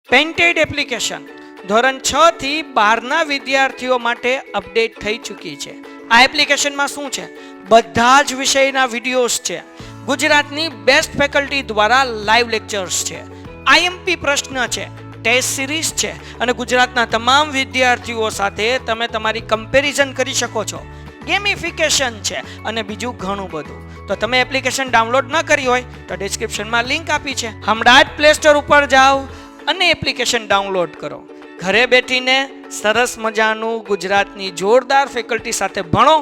Painted application ધોરણ 6 થી 12ના વિદ્યાર્થીઓ માટે અપડેટ થઈ ચૂકી છે. આ એપ્લિકેશનમાં શું છે? બધા જ વિષયના વિડીયોઝ છે. ગુજરાતની બેસ્ટ ફેકલ્ટી દ્વારા લાઈવ લેક્ચર્સ છે. આઈએમપી પ્રશ્ન છે, ટેસ્ટ સિરીઝ છે અને ગુજરાતના તમામ વિદ્યાર્થીઓ સાથે તમે તમારી કમ્પેરિઝન કરી શકો છો. ગેમિફિકેશન છે અને બીજું ઘણું બધું. તો તમે એપ્લિકેશન ડાઉનલોડ ન કરી હોય તો ડિસ્ક્રિપ્શનમાં લિંક આપી છે. હમણાં જ પ્લે સ્ટોર ઉપર જાઓ અને એપ્લિકેશન ડાઉનલોડ કરો. ઘરે બેઠીને સરસ મજાનું ગુજરાતની જોરદાર ફેકલ્ટી સાથે ભણો,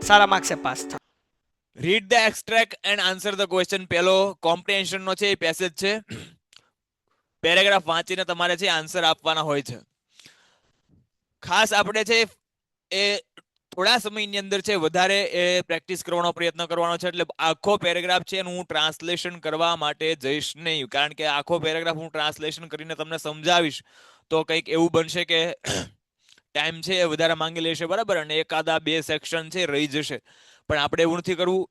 સારા માર્ક્સે પાસ થાઓ. Read the extract and answer the question. પહેલો કોમ્પ્રિહેન્શન નો છે, એ પેસેજ છે. પેરેગ્રાફ વાંચીને તમારે છે આન્સર આપવાના હોય છે. ખાસ આપણે છે એ થોડા સમયની અંદર છે વધારે એ પ્રેક્ટિસ કરવાનો પ્રયત્ન કરવાનો છે. એટલે આખો પેરેગ્રાફ છે હું ટ્રાન્સલેશન કરવા માટે જઈશ નહીં, કારણ કે આખો પેરેગ્રાફ હું ટ્રાન્સલેશન કરીને તમને સમજાવીશ તો કંઈક એવું બનશે કે ટાઈમ છે એ વધારે માંગી લેશે, બરાબર, અને એકાદા બે સેક્શન છે રહી જશે. પણ આપણે એવું નથી કરવું.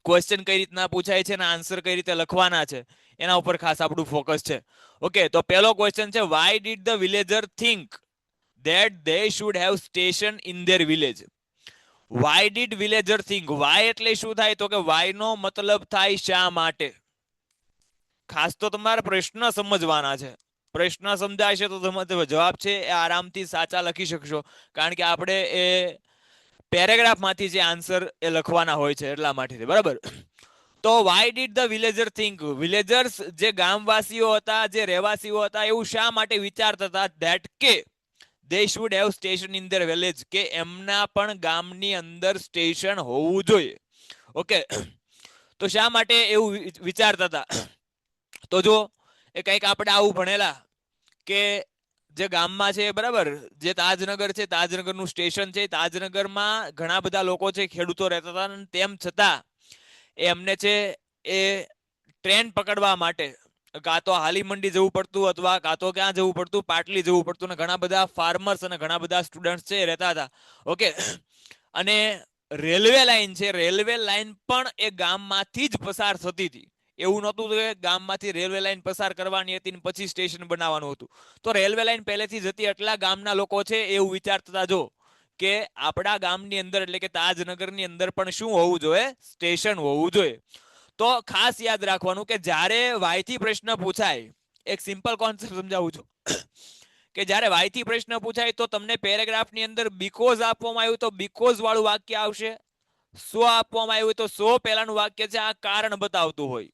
ક્વેશ્ચન કઈ રીતના પૂછાય છે અને આન્સર કઈ રીતે લખવાના છે એના ઉપર ખાસ આપણું ફોકસ છે. ઓકે, તો પહેલો ક્વેશ્ચન છે, why did the villager think that they should have station in their village? Why did villager think? Why એટલે શું થાય? તો કે why નો મતલબ થાય શા માટે. ખાસ તો તમારે પ્રશ્ન સમજવાના છે. પ્રશ્ન સમજાશે તો તમે જવાબ છે એ આરામથી સાચા લખી શકશો, કારણ કે આપણે એ પેરેગ્રાફમાંથી જે આન્સર એ લખવાના હોય છે એટલા માટે, બરાબર. તો why did the villager think? Villagers જે ગામવાસીઓ હતા, જે રહેવાસીઓ હતા, એવું શા માટે વિચારતા હતા ધેટ કે they should have station in their village, કે એમના પણ ગામની અંદર સ્ટેશન હોવું જોઈએ. ઓકે, તો શા માટે એવું વિચારતા હતા? તો જો એ કંઈક આપણે આવું ભણેલા કે જે ગામમાં છે, બરાબર, જે તાજનગર છે, તાજનગરનું સ્ટેશન છે, તાજનગરમાં ઘણા બધા લોકો છે ખેડૂતો રહેતા હતા, અને તેમ છતાં એમને છે એ ટ્રેન પકડવા માટે કાં તો હાલી મંડી જવું પડતું અથવા કાં તો ક્યાં જવું પડતું, પાટલી જવું પડતું, અને ઘણા બધા ફાર્મર્સ અને ઘણા બધા સ્ટુડન્ટ્સ છે રહેતા હતા. ઓકે, અને રેલવે લાઈન છે, રેલવે લાઈન પણ એ ગામમાંથી જ પસાર થતી હતી. એવું નહોતું કે ગામમાંથી રેલવે લાઈન પસાર કરવાની હતી ને પછી સ્ટેશન બનાવવાનું હતું. તો રેલવે લાઈન પહેલેથી જ હતી. એટલા ગામના લોકો છે એવું વિચારતા હતા જો કે આપણા ગામની અંદર એટલે કે તાજનગરની અંદર પણ શું હોવું જોઈએ? સ્ટેશન હોવું જોઈએ. તો ખાસ યાદ રાખવાનું કે જ્યારે વાયથી પ્રશ્ન પૂછાય, એક સિમ્પલ કોન્સેપ્ટ સમજાવું છું કે જ્યારે વાયથી પ્રશ્ન પૂછાય તો તમને પેરેગ્રાફની અંદર બીકોઝ આપવામાં આવ્યું તો બીકોઝ વાળું વાક્ય આવશે. સો આપવામાં આવ્યું તો સો પહેલાનું વાક્ય છે આ કારણ બતાવતું હોય,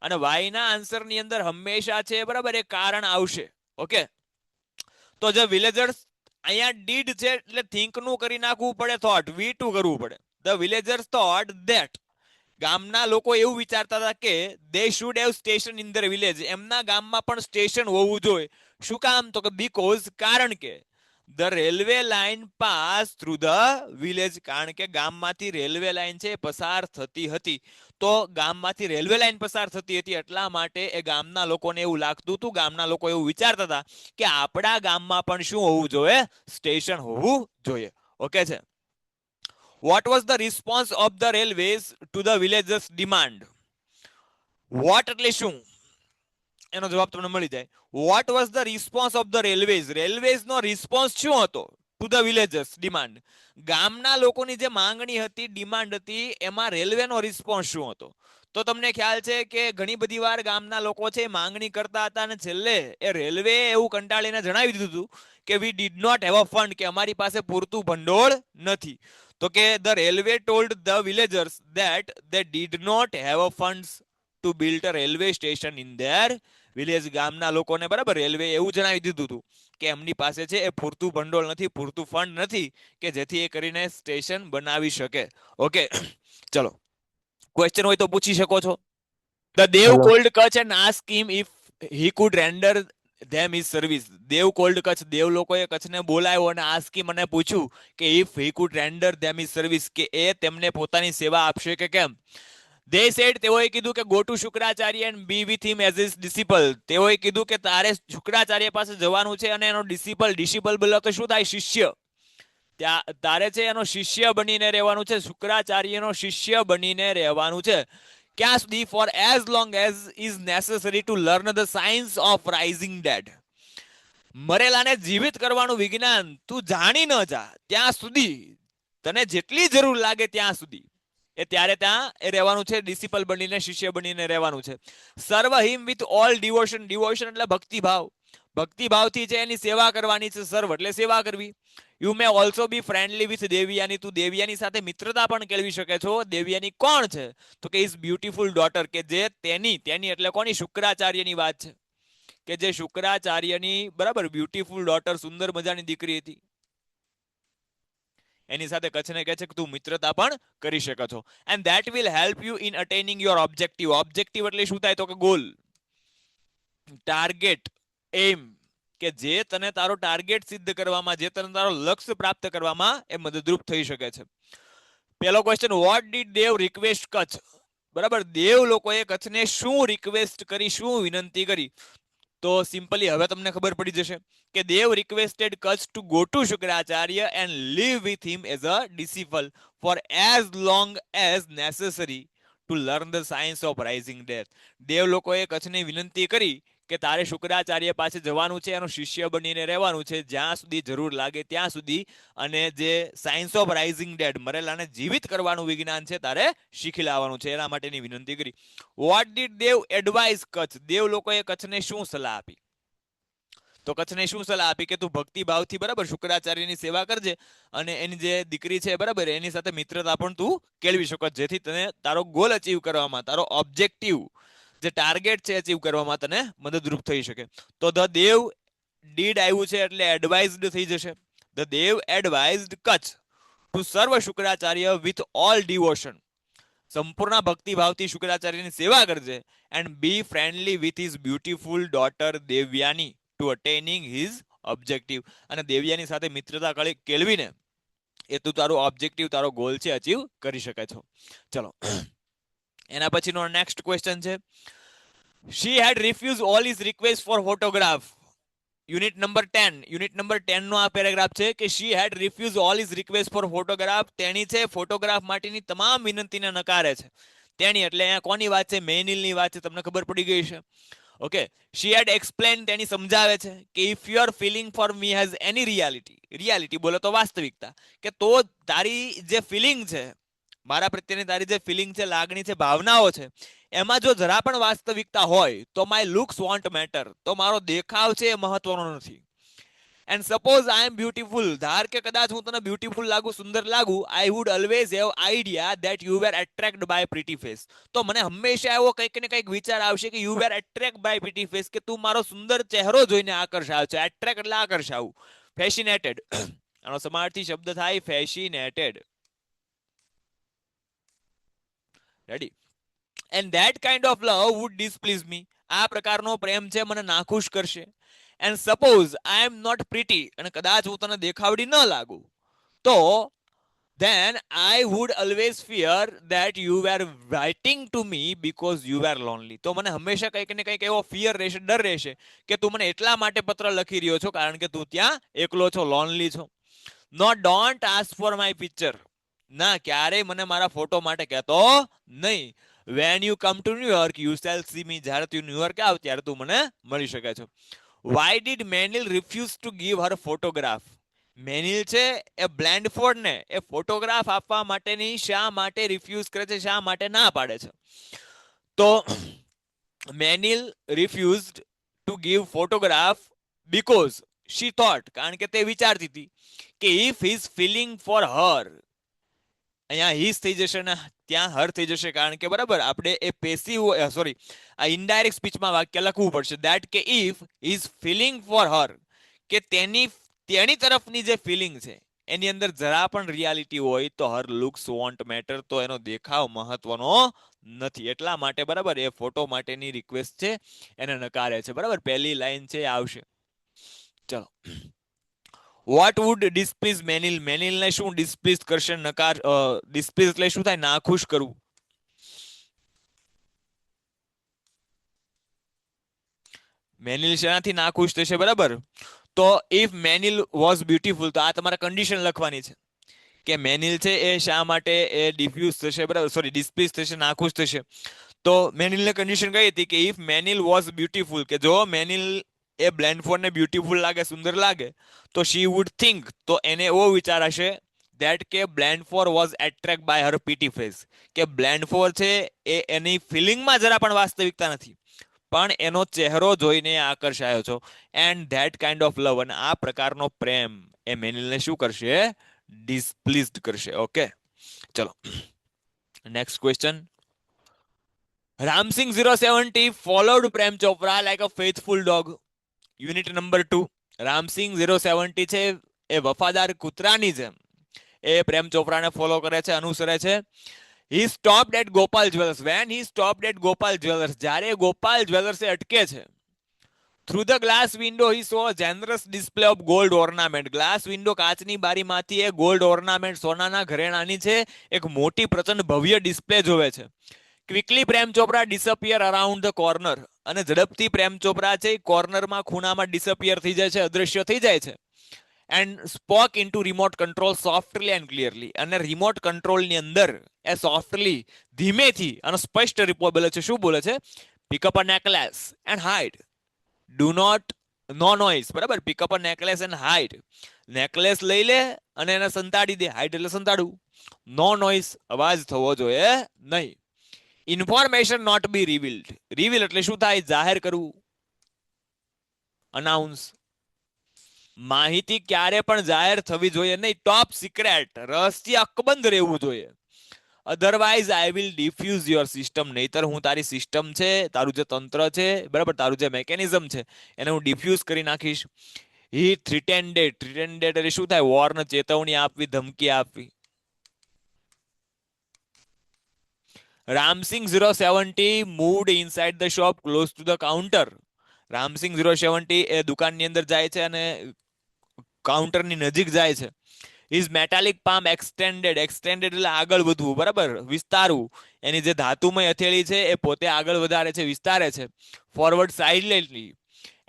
અને વાયના આન્સરની અંદર હંમેશા છે, બરાબર, એ કારણ આવશે. ઓકે, તો જે વિલેજર્સ અહીંયા ડીડ છે એટલે થિંક નું કરી નાખવું પડે, થોટ V2 કરવું પડે. ધ વિલેજર્સ થોટ ધેટ, ગામના લોકો એવું વિચારતા હતા કે they should have station in their village, એમના ગામમાં પણ સ્ટેશન હોવું જોઈએ. શું કામ? તો કે બીકોઝ, કારણ કે the railway line pass through the village, કારણ કે ગામમાંથી રેલવે લાઇન છે પસાર થતી હતી. તો ગામમાંથી રેલવે લાઇન પસાર થતી હતી એટલા માટે એ ગામના લોકોને એવું લાગતું હતું, ગામના લોકો એવું વિચારતા હતા કે આપણા ગામમાં પણ શું હોવું જોઈએ? સ્ટેશન હોવું જોઈએ. ઓકે છે. What was the response of the railways to the villagers' demand? What એટલે શું? એનો જવાબ તમને મળી જાય. What was the response of the railways? Railways નો રિસ્પોન્સ શું હતો? To the villagers demand. ગામના લોકોની જે માંગણી હતી, ડિમાન્ડ હતી, એમાં રેલવેનો રિસ્પોન્સ શું હતો? તો તમને ખ્યાલ છે કે ઘણી બધી વાર ગામના લોકો છે માંગણી કરતા હતા અને છેલ્લે એ રેલવે એવું કંટાળીને જણાવી દીધું હતું કે we did not have a fund, કે અમારી પાસે પૂરતું ભંડોળ નથી. તો કે the railway told the villagers that they did not have a funds to build a railway station in their village. ગામના લોકોને, બરાબર, રેલવે એવું જણાવી દીધું હતું કે એમની પાસે છે એ પૂરતું ભંડોળ નથી, પૂરતું ફંડ નથી કે જેથી એ કરીને સ્ટેશન બનાવી શકે. ઓકે, ચલો, ક્વેશ્ચન હોય તો પૂછી શકો છો. The dev called Kach and ask him if he could render them his service. Dev called Kach, દેવ લોકોએ કચ્છને બોલાવ્યો અને આસ્કી મને પૂછ્યું કે if he could render them his service, કે એ તેમને પોતાની સેવા આપશે કે કેમ. They said, તેઓએ કીધું કે go to Shukracharya and be with him as his disciple. તેઓએ કીધું કે તારે શુક્રાચાર્ય પાસે જવાનું છે અને એનો ડિસિપલ, ડિસિપલ બોલો તો શું થાય? શિષ્ય. તારે છે એનો શિષ્ય બનીને રહેવાનું છે, શુક્રાચાર્યનો શિષ્ય બનીને રહેવાનું છે. ક્યાં સુધી? For as long as is necessary to learn the science of raising dead. મરેલાને જીવિત કરવાનું વિજ્ઞાન તું જાણી ન જા ત્યાં સુધી, તને જેટલી જરૂર લાગે ત્યાં સુધી એ ત્યારે ત્યાં એ રહેવાનું છે, ડિસિપલ બનીને, શિષ્ય બનીને રહેવાનું છે. સર્વ હિમ વિથ ઓલ ડિવોશન. ડિવોશન એટલે ભક્તિભાવ. ભક્તિભાવથી છે એની સેવા કરવાની છે. સર્વ એટલે સેવા કરવી. You may also B friendly with Devyani. તું દેવયાની સાથે મિત્રતા પણ કેળવી શકે છો. દેવયાની કોણ છે? તો કે ઇઝ બ્યુટીફુલ ડોટર, કે જે તેની એટલે કોની? શુક્રાચાર્યની વાત છે, કે જે શુક્રાચાર્યની બરાબર બ્યુટીફુલ ડોટર, સુંદર મજાની દીકરી હતી. એની સાથે કચ્છને કહે છે કે તું મિત્રતા પણ કરી શકે છો. And that will help you in attaining your objective. Objective એટલે શું થાય? તો કે ગોલ, ટાર્ગેટ, એમ, કે જે તને તારો ટાર્ગેટ સિદ્ધ કરવામાં, જે તને તારો લક્ષ્ય પ્રાપ્ત કરવામાં એ મદદરૂપ થઈ શકે છે. પહેલો question, vote did Dev request Kutch? બરાબર, દેવ લોકોએ કચ્છને શું રિક્વેસ્ટ કરી, શું વિનંતી કરી? તો સિમ્પલી હવે તમને ખબર પડી જશે કે dev requested Kach to go to Shukracharya and live with him as a disciple for as long as necessary to learn the science of raising death. દેવ લોકોએ કચ્છને વિનંતી કરી કે તારે શુક્રાચાર્ય પાસે જવાનું છે, એનો શિષ્ય બનીને રહેવાનું છે જ્યાં સુધી જરૂર લાગે ત્યાં સુધી, અને જે સાયન્સ ઓફ રાઇઝિંગ ડેડ, મરેલાને જીવિત કરવાનું વિજ્ઞાન છે તારે શીખી લાવવાનું છે, એના માટેની વિનંતી કરી. What did dev advise Kach? દેવ લોકોએ કચ્છને શું સલાહ આપી? તો કચ્છને શું સલાહ આપી કે તું ભક્તિભાવથી બરાબર શુક્રાચાર્યની સેવા કરજે, અને એની જે દીકરી છે બરાબર એની સાથે મિત્રતા પણ તું કેળવી શકો, જેથી તને તારો ગોલ અચીવ કરવામાં, તારો ઓબ્જેક્ટિવ જે ટાર્ગેટ છે અચીવ કરવામાં તને મદદરૂપ થઈ શકે. તો ધ દેવ ડીડ આવ્યું છે એટલે એડવાઇઝડ થઈ જશે. The Dev advised Kutch two સર્વ શુક્રાચાર્ય વિથ ઓલ ડિવોશન. સંપૂર્ણ ભક્તિભાવથી શુક્રાચાર્યની સેવા કરજે. And be friendly with his beautiful daughter Devyani to attaining his objective. અને દેવયાની સાથે મિત્રતા કેળવીને એ તું તારું ઓબ્જેક્ટિવ, તારો ગોલ છે અચીવ કરી શકે છો. ચલો, એના પછીનો નેક્સ્ટ ક્વેશ્ચન છે, she had refuse all his request for photograph. Unit number 10. Unit number 10 નો આ પેરેગ્રાફ છે કે she had refuse all his request for photograph. તેણી છે ફોટોગ્રાફ માટેની તમામ વિનંતીને નકારે છે. તેણી એટલે અહીંયા કોની વાત છે? મેનિલની વાત છે. તમને ખબર પડી ગઈ છે. ઓકે, શી હેડ એક્સપ્લેન, તેની સમજાવે છે કે if your feeling for me has any reality, reality બોલો તો વાસ્તવિકતા, કે તો તારી જે ફિલિંગ છે, મારા પ્રત્યેની તારી જે ફિલિંગ છે, લાગણી છે, ભાવનાઓ છે, એમાં જો જરા પણ વાસ્તવિકતા હોય તો માય લુક્સ વોન્ટ મેટર, તો મારો દેખાવ છે એ મહત્વનો નથી. And suppose I am beautiful, ધાર કે કદાચ હું તને બ્યુટીફુલ લાગુ, સુંદર લાગુ, I would always have idea that you were attract by pretty face. તો મને હંમેશા એવો કંઈક ને કંઈક વિચાર આવશે કે you were attract by pretty face, કે તું મારો સુંદર ચહેરો જોઈને આકર્ષાવ છે. એટ્રેક્ટ એટલે આકર્ષાવું. ફેસિનેટેડ, આનો સમાર્થી શબ્દ થાય fascinated. Ready? And that kind of love would displease me, આ પ્રકારનો પ્રેમ છે મને નાખુશ કરશે. And suppose I am not pretty, અને કદાચ હું તને દેખાવડી ન લાગુ, તો then I would always fear that you were writing to me because you were lonely. તો મને હંમેશા કંઈક ને કંઈક એવો ફિયર રહેશે, ડર રહેશે કે તું મને એટલા માટે પત્ર લખી રહ્યો છો કારણ કે તું ત્યાં એકલો છો, લોનલી છો. No don't ask for my picture, ના ક્યારેય મને મારા ફોટો માટે કહેતો નહીં. When you come to New York you shall see me, જ્યારે તું ન્યુયોર્ક આવ ત્યારે તું મને મળી શકે છે. Why did Manil refuse to give her photograph. Manil છે એ બ્લેન્ડફોર્ડ ને એ ફોટોગ્રાફ આપવા માટેની શા માટે રિફ્યુઝ કરે છે, શા માટે ના પાડે છે? તો Manil refused to give photograph because she thought, કારણ કે તે વિચારતી હતી કે if his feeling for her, અહીંયા હિઝ થઈ જશે ને ત્યાં હર થઈ જશે, કારણ કે બરાબર આપણે એ પેસિવ, સોરી, આ ઇનડાયરેક્ટ સ્પીચમાં વાક્ય લખવું પડશે. ધેટ કે if is feeling for her, કે તેની તરફની જે ફિલિંગ છે એની અંદર જરા પણ રિયાલિટી હોય તો હર લુક્સ વોન્ટ મેટર, તો એનો દેખાવ મહત્વનો નથી. એટલા માટે બરાબર એ ફોટો માટેની રિક્વેસ્ટ છે એને નકારે છે. બરાબર, પહેલી લાઈન છે આવશે. ચલો, વોટ વુડ ડિસ્પ્લીઝ મેનિલ, મેનિલને શું ડિસ્પ્લીઝ કરશે? નકાર, ડિસ્પ્લીઝ એટલે શું થાય? નાખુશ કરવું. મેનિલ શેનાથી નાખુશ થશે? બરાબર, તો ઇફ મેનિલ વોઝ બ્યુટીફુલ, તો આ તમારે કન્ડિશન લખવાની છે કે મેનિલ છે એ શા માટે એ ડિફ્યુઝ થશે, બરાબર, સોરી ડિસ્પ્લીઝ થશે, નાખુશ થશે. તો મેનિલની કન્ડિશન કઈ હતી કે ઇફ મેનિલ વોઝ બ્યુટીફુલ, કે જો મેનિલ એ બ્લેન્ડફોર્ડ ને બ્યુટીફુલ લાગે, સુંદર લાગે, તો શી વુડ થિંક, તો એને એવો વિચાર હશે that કે Blandford was attract by her pretty face, કે બ્લેન્ડફોર્ડ છે એ એની ફિલિંગમાં જરા પણ વાસ્તવિકતા નથી, પણ એનો ચહેરો જોઈને આકર્ષાયો છો. એન્ડ ધેટ કાઇન્ડ ઓફ લવ, અને આ પ્રકારનો પ્રેમ એ મેનિલને શું કરશે, ડિસ્પ્લીઝડ કરશે. ઓકે, ચલો next question. Ram Singh 070 followed Prem Chopra like a faithful dog. Unit number 2. Ram Singh 070 છે એ વફાદાર કૂતરાની જેમ એ પ્રેમ ચોપરાને ફોલો કરે છે, અનુસરે છે. He stopped at Gopal Jewellers. When he stopped at Gopal Jewellers, જ્યારે ગોપાલ જ્વેલર્સે અટકે છે. Through the glass window he saw a generous display of gold ornament. Glass window, કાચની બારીમાંથી એ ગોલ્ડ ઓર્નામેન્ટ, સોનાના ઘરેણાની છે એક મોટી પ્રચંડ ભવ્ય ડિસ્પ્લે જોવે છે. Quickly Prem Chopra disappear around the corner, અને ઝડપથી પ્રેમ ચોપરા છે કોર્નરમાં, ખૂણામાં ડિસઅપિયર થઈ જાય છે, અદૃશ્ય થઈ જાય છે. And spoke into remote control softly and clearly, અને રિમોટ કંટ્રોલની અંદર એ સોફ્ટલી, ધીમેથી અને સ્પષ્ટ રીતે બોલે છે. શું બોલે છે? Pick up a necklace and hide, do not, no noise, બરાબર, pick up a necklace and hide, necklace લઈ લે અને એને સંતાડી દે, હાઇડ એટલે સંતાડવું, નો નોઇઝ, અવાજ થવો જોઈએ નહીં. Information not be revealed, reveal એટલે શું થાય? જાહેર કરવું, અનાઉન્સ. માહિતી ક્યારે પણ જાહેર થવી જોઈએ નહીં, ટોપ સિક્રેટ, રહસ્ય અકબંધ રહેવું જોઈએ. Otherwise I will diffuse your system, નહીતર હું તારી સિસ્ટમ છે, તારું જે તંત્ર છે, બરાબર, તારું જે મેકેનિઝમ છે એને હું ડિફ્યુઝ કરી નાખીશ. હી થ્રીટેન્ડેડ, થ્રીટેન્ડેડ એટલે શું થાય? વોરને ચેતવણી આપવી, ધમકી આપવી. Ramsingh 070 moved inside the shop close to the counter. Ramsingh 070 એ દુકાનની અંદર જાય છે અને કાઉન્ટરની નજીક જાય છે. His metallic palm extended, extended એટલે આગળ વધવું, બરાબર, વિસ્તારવું. એની જે ધાતુમય હથેળી છે એ પોતે આગળ વધારે છે, વિસ્તારે છે. Forward sidely,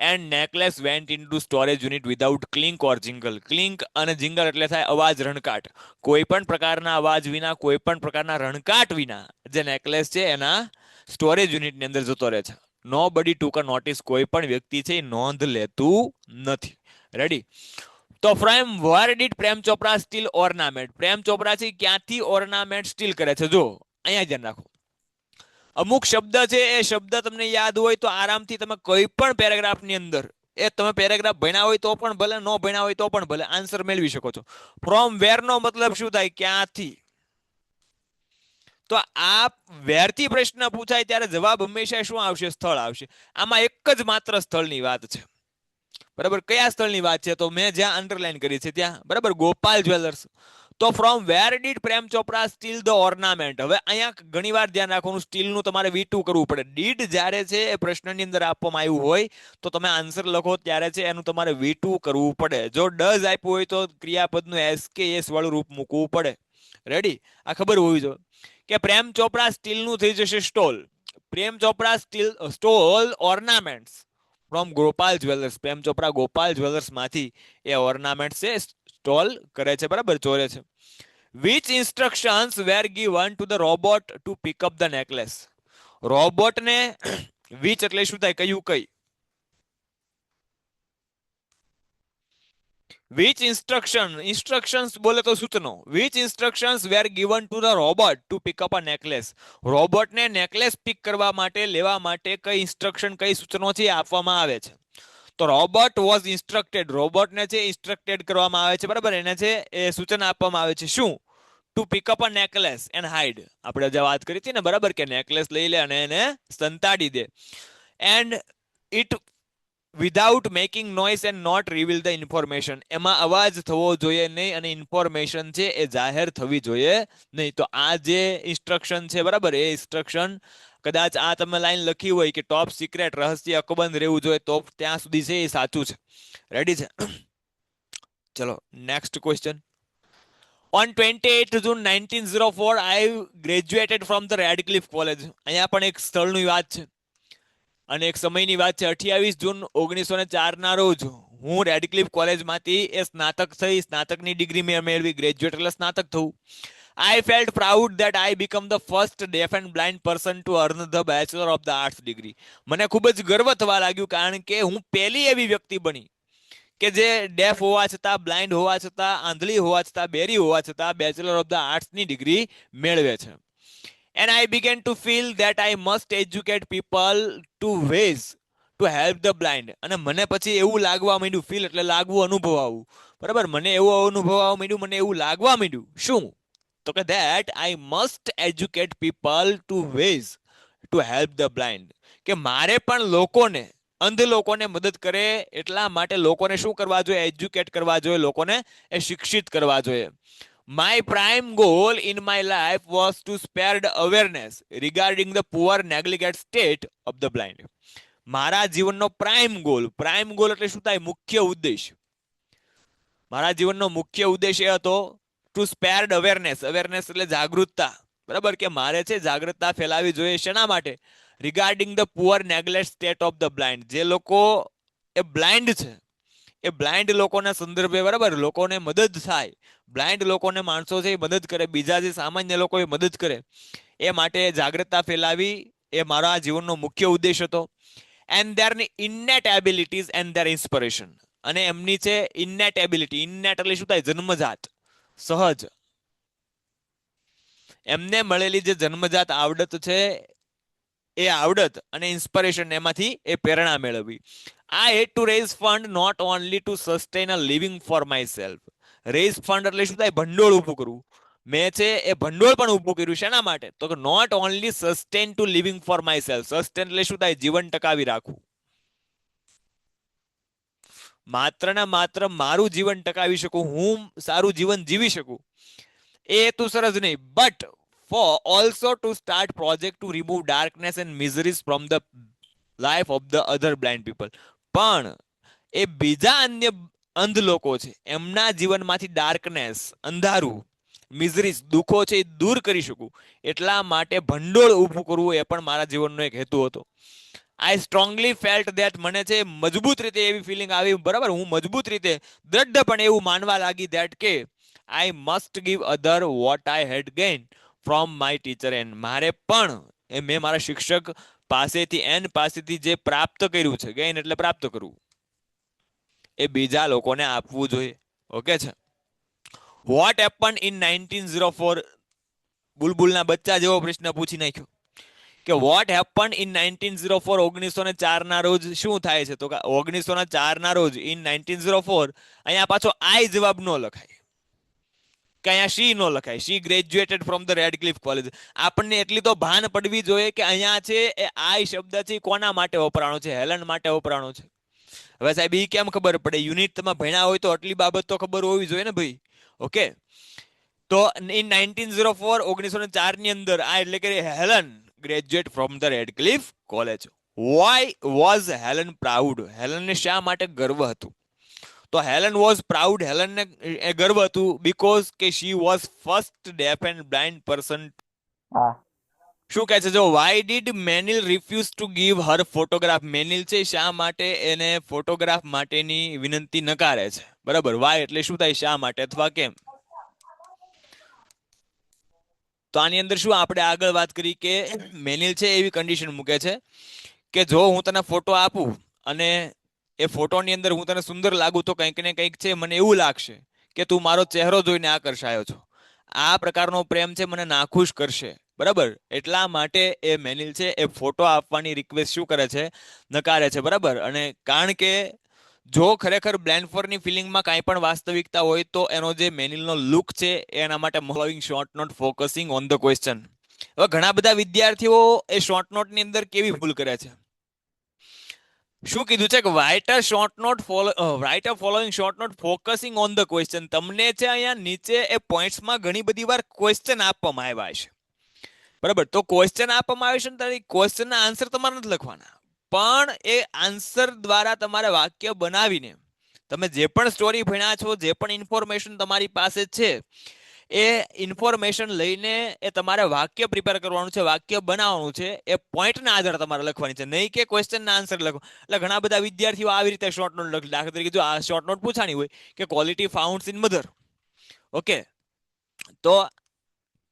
and necklace went into storage unit without clink or jingle. Clink અને જિંગલ એટલે થાય અવાજ, રણકાટ. કોઈ પણ પ્રકારના અવાજ વિના, કોઈ પણ પ્રકારના રણકાટ વિના જે નેકલેસ છે એના સ્ટોરેજ યુનિટની અંદર જતો રહે છે. નો બડી ટુક અ નોટિસ, કોઈ પણ વ્યક્તિ છે એ નોંધ લેતું નથી. રેડી? તો from where did Prem Chopra steal ornament, Prem Chopra છે ક્યાંથી ઓર્નામેન્ટ સ્ટીલ કરે છે? જો અહીંયા ધ્યાન રાખો, અમુક શબ્દ છે એ શબ્દ તમને યાદ હોય તો આરામથી તમે કોઈ પણ પેરેગ્રાફની અંદર, એ તમે પેરેગ્રાફ ભણ્યા હોય તો પણ ભલે, નો ભણ્યા હોય તો પણ ભલે, આન્સર મેળવી શકો છો. ફ્રોમ વેર નો મતલબ શું થાય? ક્યાંથી. તો આ વેરથી પ્રશ્ન પૂછાય ત્યારે જવાબ હંમેશા શું આવશે? સ્થળ આવશે. આમાં એક જ માત્ર સ્થળની વાત છે, બરાબર. કયા સ્થળની વાત છે? તો મેં જ્યાં અંડરલાઈન કરી છે ત્યાં, બરાબર, ગોપાલ જ્વેલર્સ. તો from where did Prem Chopra steel the ornament. હવે અહીંયા ઘણી વાર ધ્યાન રાખવાનું, સ્ટીલનું તમારે V2 કરવું પડે. ડીડ જ્યારે છે એ પ્રશ્નની અંદર આપવામાં આવ્યું હોય તો તમે આન્સર લખો ત્યારે છે એનું તમારે V2 કરવું પડે. જો ડઝ આપ્યું હોય તો ક્રિયાપદનું SKS વાળું રૂપ મૂકવું પડે. રેડી? આ ખબર હોવી જોઈએ કે પ્રેમ ચોપરા સ્ટીલનું થઈ જશે stall. Prem Chopra steel stall ornaments from Gopal jewellers. Prem Chopra Gopal jewellers માંથી એ ઓર્નામેન્ટ છે સ્ટોલ કરે છે, બરાબર, ચોરે છે. Which instructions were given to the robot to pick up the necklace? રોબોટને વિચ એટલે શું થાય? કયું? કઈ? વિચ ઇન્સ્ટ્રક્શન, ઇન્સ્ટ્રક્શન્સ બોલે તો સૂચનો. Which instructions were given to the robot to pick up a necklace? રોબોટને નેકલેસ પિક કરવા માટે, લેવા માટે કઈ ઇન્સ્ટ્રક્શન, કઈ સૂચનો છે આપવામાં આવે છે? તો રોબોટ વોઝ ઇન્સ્ટ્રક્ટેડ, રોબોટને છે ઇન્સ્ટ્રક્ટેડ કરવામાં આવે છે, બરાબર, એને છે એ સૂચના આપવામાં આવે છે. શું? To pick up a necklace and hide. આપણે જે વાત કરી હતી ને, બરાબર, કે નેકલેસ લઈ લે અને એને સંતાડી દે. And it without making noise and not reveal the information. એમાં અવાજ થવો જોઈએ નહીં અને ઇન્ફોર્મેશન છે એ જાહેર થવી જોઈએ નહીં. તો આ જે ઇન્સ્ટ્રક્શન છે, બરાબર, એ ઇન્સ્ટ્રક્શન કદાચ આ તમે લાઈન લખી હોય કે ટોપ સિક્રેટ, રહસ્ય અકબંધ રહેવું જોઈએ, તો ત્યાં સુધી છે એ સાચું છે. રેડી છે? ચલો next question. On 28 June 1904 I graduated from the Radcliffe College. અહીંયા પણ એક સ્થળની વાત છે અને એક સમયની વાત છે. 28 જૂન 1904 ના રોજ હું રેડક્લિફ કોલેજમાંથી એ સ્નાતક થઈ, સ્નાતકની ડિગ્રી મેં મેળવી, ગ્રેજ્યુએટ એટલે સ્નાતક થયું. I felt proud that I become the first deaf and blind person to earn the Bachelor of the Arts degree. મને ખૂબ જ ગર્વ થવા લાગ્યું કારણ કે હું પહેલી એવી વ્યક્તિ બની કે જે ડેફ હોવા છતાં, બ્લાઇન્ડ હોવા છતાં, આંધળી હોવા છતાં, બેરી હોવા છતાં બેચલર ઓફ ધ આર્ટ્સની ડિગ્રી મેળવે છે. And I began to feel that I must educate people to ways to help the blind. અને મને પછી એવું લાગવા માંડ્યું, ફીલ એટલે લાગવું, અનુભવાવું, બરાબર, મને એવું અનુભવાવા માંડ્યું, મને એવું લાગવા માંડ્યું, શું તો કે that I must educate people to ways to help the blind, કે મારે પણ લોકોને, અંધ લોકોને મદદ કરે એટલા માટે લોકોને શું કરવા જોઈએ? એજ્યુકેટ કરવા જોઈએ, લોકોને એ શિક્ષિત કરવા જોઈએ. My prime goal in my life was to spread awareness regarding the poor neglected state of the blind. મારા જીવનનો પ્રાઇમ ગોલ એટલે શું થાય? મુખ્ય ઉદ્દેશ. મારા જીવનનો મુખ્ય ઉદ્દેશ એ હતો ટુ સ્પેર્ડ અવેરનેસ એટલે જાગૃતતા, બરાબર, કે મારે છે જાગૃતતા ફેલાવી જોઈએ. શેના માટે? Regarding the poor neglect state of the blind. જે લોકો એ બ્લાઇન્ડ છે, એ બ્લાઇન્ડ લોકોના સંદર્ભે, બરાબર, લોકોને મદદ થાય, બ્લાઇન્ડ લોકોને માણસો છે એ મદદ કરે, બીજા જે સામાન્ય લોકો એ મદદ કરે, એ માટે જાગૃતતા ફેલાવી એ મારા જીવનનો મુખ્ય ઉદ્દેશ હતો. And their innate abilities and their inspiration. અને એમની છે ઇન્નેટ એબિલિટી. ઇન્નેટ એટલે શું થાય? જન્મજાત, સહજ. એમને મળેલી જે જન્મજાત આવડત છે એ આવડત અને ઇન્સ્પિરેશન, એમાંથી એ પ્રેરણા મેળવી. I had to raise fund not only to sustain a living for myself. Raise fund એટલે શું થાય? ભંડોળ ઊભું કરવું. મેં છે એ ભંડોળ પણ ઊભું કર્યું. શેના માટે? તો કે not only sustain to living for my self. Sustain એટલે શું થાય? જીવન ટકાવી રાખવું. માત્ર ને માત્ર મારું જીવન ટકાવી શકું, હું સારું જીવન જીવી શકું, એ હેતુસર જ નહીં, but for also to start project to remove darkness and miseries from the life of the other blind people. પણ એ બીજા અન્ય અંધ લોકો છે એમના જીવનમાંથી ડાર્કનેસ, અંધારું, મિઝરીસ, દુઃખો છે એ દૂર કરી શકું એટલા માટે ભંડોળ ઊભું કરવું એ પણ મારા જીવનનો એક હેતુ હતો. આઈ સ્ટ્રોંગલી ફેલ્ટ ધેટ, મને છે મજબૂત રીતે એવી ફિલિંગ આવી, બરાબર, હું મજબૂત રીતે દ્રઢપણે એવું માનવા લાગી ધેટ કે I must give other what I had gain from my teacher. And મારે પણ એ મેં મારા શિક્ષક પાસેથી, એન પાસેથી જે પ્રાપ્ત કર્યું છે, ગેઇન એટલે પ્રાપ્ત કરવું, એ બીજા લોકોને આપવું જોઈએ. ઓકે છે. What happen in 1904? બુલબુલના બચ્ચા જેવો પ્રશ્ન પૂછી નાખ્યો કે વોટ હેપન ઇન 1904? 1904 ના રોજ શું થાય છે? તો કે 1904 ના રોજ ઇન 1904, અહીંયા પાછો આઈ જવાબ ન લખાય કે અહીંયા શી નો લખાય. She graduated from the Radcliffe College. આપણને એટલી તો ભાન પડવી જોઈએ કે અહીંયા છે એ આઈ શબ્દ છે કોના માટે વપરાણો છે? હેલન માટે વપરાણો છે. હવે સાહેબ ઈ કેમ ખબર પડે? યુનિટ તમે ભણ્યા હોય તો આટલી બાબત તો ખબર હોવી જોઈએ ને ભાઈ. ઓકે, તો ઇન 1904, 1904 ની અંદર આ એટલે કે Helen graduate from the Radcliffe College. Why was Helen proud? હેલનને શા માટે ગર્વ હતું? તો હેલન વોઝ પ્રાઉડ, હેલનને ગર્વ હતું બીકોઝ કે she was first deaf and blind person. શું કહે છે? જો why did Manil refuse to give her photograph? Manil છે શા માટે એને ફોટોગ્રાફ માટેની વિનંતી નકારે છે? બરાબર, વાય એટલે શું થાય? શા માટે અથવા કેમ. તો આની અંદર શું આપણે આગળ વાત કરી કે મેનિલ છે એવી કન્ડિશન મૂકે છે કે જો હું તને ફોટો આપું અને એ ફોટોની અંદર હું તને સુંદર લાગુ તો કંઈક ને કંઈક છે મને એવું લાગશે કે તું મારો ચહેરો જોઈને આકર્ષાયો છો. આ પ્રકારનો પ્રેમ છે મને નાખુશ કરશે, બરાબર. એટલા માટે એ મેનિલ છે એ ફોટો આપવાની રિક્વેસ્ટ શું કરે છે? નકારે છે, બરાબર. અને કારણ કે જો ખરેખર બ્લેન્ડફોરની ફિલિંગમાં કાંઈ પણ વાસ્તવિકતા હોય તો એનો જે મેનિલનો લુક છે એના માટે following short note focusing on the question. હવે ઘણા બધા વિદ્યાર્થીઓ એ શોર્ટ નોટની અંદર કેવી ભૂલ કરે છે? શું કીધું છે કે write a following short note focusing on the question. તમને છે અહીંયા નીચે એ પોઈન્ટ્સમાં ઘણી બધી વાર ક્વેશ્ચન આપવામાં આવ્યા છે, બરાબર. તો ક્વેશ્ચન આપવામાં આવે છે ને ક્વેશ્ચનના આન્સર તમારે નથી લખવાના, પણ એ આન્સર દ્વારા તમારે વાક્ય બનાવીને તમે જે પણ સ્ટોરી ભણ્યા છો, જે પણ ઇન્ફોર્મેશન તમારી પાસે છે એ ઇન્ફોર્મેશન લઈને એ તમારે વાક્ય પ્રિપેર કરવાનું છે, વાક્ય બનાવવાનું છે, એ પોઈન્ટના આધારે તમારે લખવાની છે, નહીં કે ક્વેશ્ચનના આન્સર લખો. એટલે ઘણા બધા વિદ્યાર્થીઓ આવી રીતે શોર્ટ નોટ લખે. દાખલા તરીકે જો આ શોર્ટ નોટ પૂછાણી હોય કે ક્વોલિટી ફાઉન્ડ્સ ઇન મધર, ઓકે, તો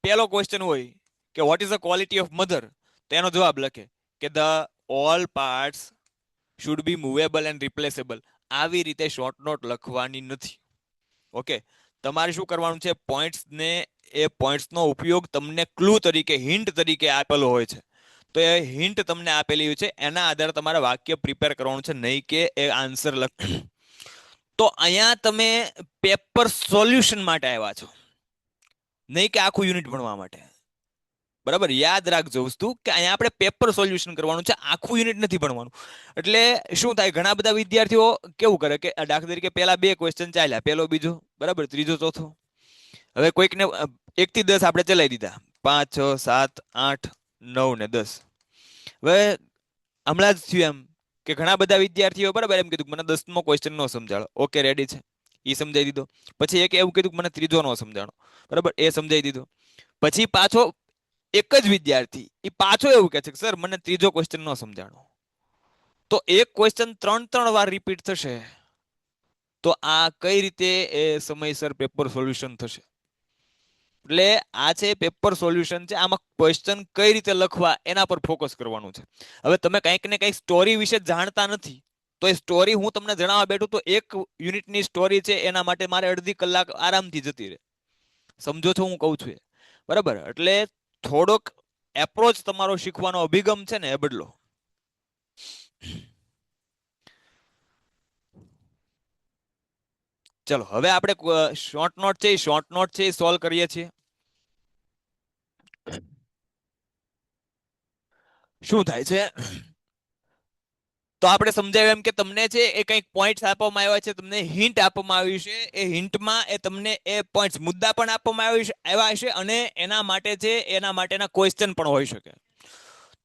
પહેલો ક્વેશ્ચન હોય કે vote is the quality of mother, તો એનો જવાબ લખે કે the all parts should be movable and રિપ્લેસેબલ. આવી રીતે શોર્ટ નોટ લખવાની નથી. ઓકે, તમારે શું કરવાનું છે, પોઈન્ટ્સને, એ પોઈન્ટ્સનો ઉપયોગ તમને ક્લુ તરીકે, હિન્ટ તરીકે આપેલો હોય છે. તો એ હિન્ટ તમને આપેલી હોય છે, એના આધારે તમારે વાક્ય પ્રિપેર કરવાનું છે, નહીં કે એ આન્સર લખ. તો અહીંયા તમે પેપર સોલ્યુશન માટે આવ્યા છો, નહીં કે આખું યુનિટ ભણવા માટે. બરાબર, યાદ રાખજો વસ્તુ કે અહીંયા આપણે પેપર સોલ્યુશન કરવાનું છે, આખું યુનિટ નથી ભણવાનું. એટલે શું થાય, ઘણા બધા વિદ્યાર્થીઓ કેવું કરે કે દાખલા તરીકે પહેલા 2 ક્વેશ્ચન ચાલ્યા, પહેલો બીજો બરાબર, ત્રીજો ચોથો. હવે કોઈકને 1 થી 10 આપણે ચલાવી દીધા, 5 6 7 8 9 ને 10. હવે હમણાં જ થયું એમ કે ઘણા બધા વિદ્યાર્થીઓ બરાબર એમ કીધું મને 10મો ક્વેશ્ચન નો સમજાડો. ઓકે, રેડી છે, એ સમજાવી દીધો. પછી એક એવું કીધું મને ત્રીજો નો સમજાડો, બરાબર, એ સમજાવી દીધો. પછી પાછો એક જ વિદ્યાર્થી એ પાછો એવું કહે છે કે સર મને ત્રીજો ક્વેશ્ચન નો સમજાડો. તો એક ક્વેશ્ચન 3 વાર રિપીટ થશે, તો આ કઈ રીતે એ સમયસર પેપર સોલ્યુશન થશે? એટલે આ છે પેપર સોલ્યુશન છે, આમાં ક્વેશ્ચન કઈ રીતે લખવા એના પર ફોકસ કરવાનું છે. હવે તમે કંઈક ને કંઈક સ્ટોરી વિશે જાણતા નથી, તો એ સ્ટોરી હું તમને જણાવવા બેઠું તો 1 યુનિટની સ્ટોરી છે, એના માટે મારે અડધી કલાક આરામથી જતી રહે. સમજો છો હું કહું છું એ? બરાબર, એટલે થોડોક એપ્રોચ તમારો શીખવાનો અભિગમ છે ને એ બદલો. ચલો હવે આપણે શોર્ટ નોટ છે, શોર્ટ નોટ છે, સોલ્વ કરીએ છીએ. શું થાય છે, તો આપણે સમજાવ્યું એમ કે તમને છે એ કંઈક પોઈન્ટ્સ આપવામાં આવ્યા છે, તમને હિન્ટ આપવામાં આવી છે. એ હિન્ટમાં એ તમને એ પોઈન્ટ્સ, મુદ્દા પણ આપવામાં આવ્યા છે, અને એના માટે છે એના માટેના ક્વેશ્ચન પણ હોઈ શકે.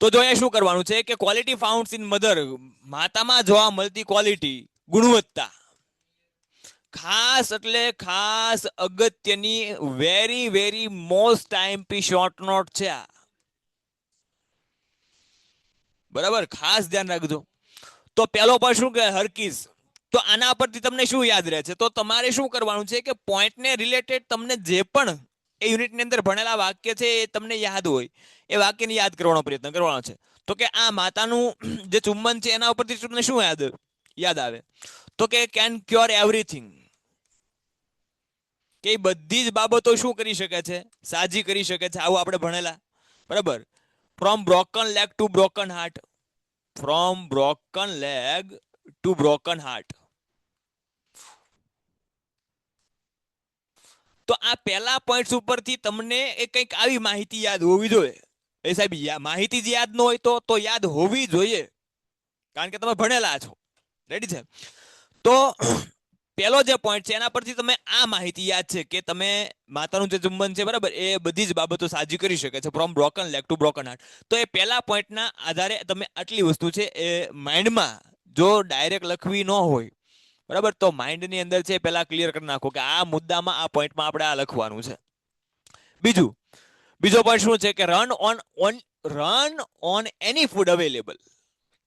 તો જો અહીંયા શું કરવાનું છે કે ક્વોલિટી ફાઉન્ડ્સ ઇન મધર, માતામાં જોવા મળતી ક્વોલિટી, ગુણવત્તા. ખાસ એટલે ખાસ અગત્યની very very most IMP short note છે આ. બરાબર, ખાસ ધ્યાન રાખજો. તો પેલો પણ શું કે હરકીઝ, તો આના પરથી તમને શું યાદ રહે છે? તો તમારે શું કરવાનું છે કે પોઈન્ટને રિલેટેડ તમને જે પણ એ યુનિટની અંદર ભણેલા વાક્ય છે એ તમને યાદ હોય, એ વાક્યને યાદ કરવાનો પ્રયત્ન કરવાનો છે. તો કે આ માતાનું જે ચુંબન છે એના ઉપરથી તમને શું યાદ આવે? તો કે કેન ક્યોર એવરીથિંગ, કે બધી જ બાબતો શું કરી શકે છે? સાજી કરી શકે છે. આવું આપણે ભણેલા, બરાબર. From broken leg to broken heart, from broken leg to broken heart. તો આ પહેલા પોઈન્ટ્સ ઉપરથી તમને એ કંઈક આવી માહિતી યાદ હોવી જોઈએ. એ સાહેબ માહિતી જ યાદ ન હોય તો યાદ હોવી જોઈએ, કારણ કે તમે ભણેલા છો. રેડી છે? તો પહેલો જે પોઈન્ટ છે એના પરથી તમે આ માહિતી યાદ છે કે તમે માતાનું જે ચુંબન છે, બરાબર, એ બધી જ બાબતો સાજી કરી શકે છે, from broken leg to broken heart. તો એ પહેલા પોઈન્ટના આધારે તમે આટલી વસ્તુ છે એ માઇન્ડમાં, જો ડાયરેક્ટ લખવી ન હોય, બરાબર, તો માઇન્ડની અંદર છે પહેલા ક્લિયર કરી નાખો કે આ મુદ્દામાં, આ પોઈન્ટમાં આપણે આ લખવાનું છે. બીજો પોઈન્ટ શું છે કે run on any food available,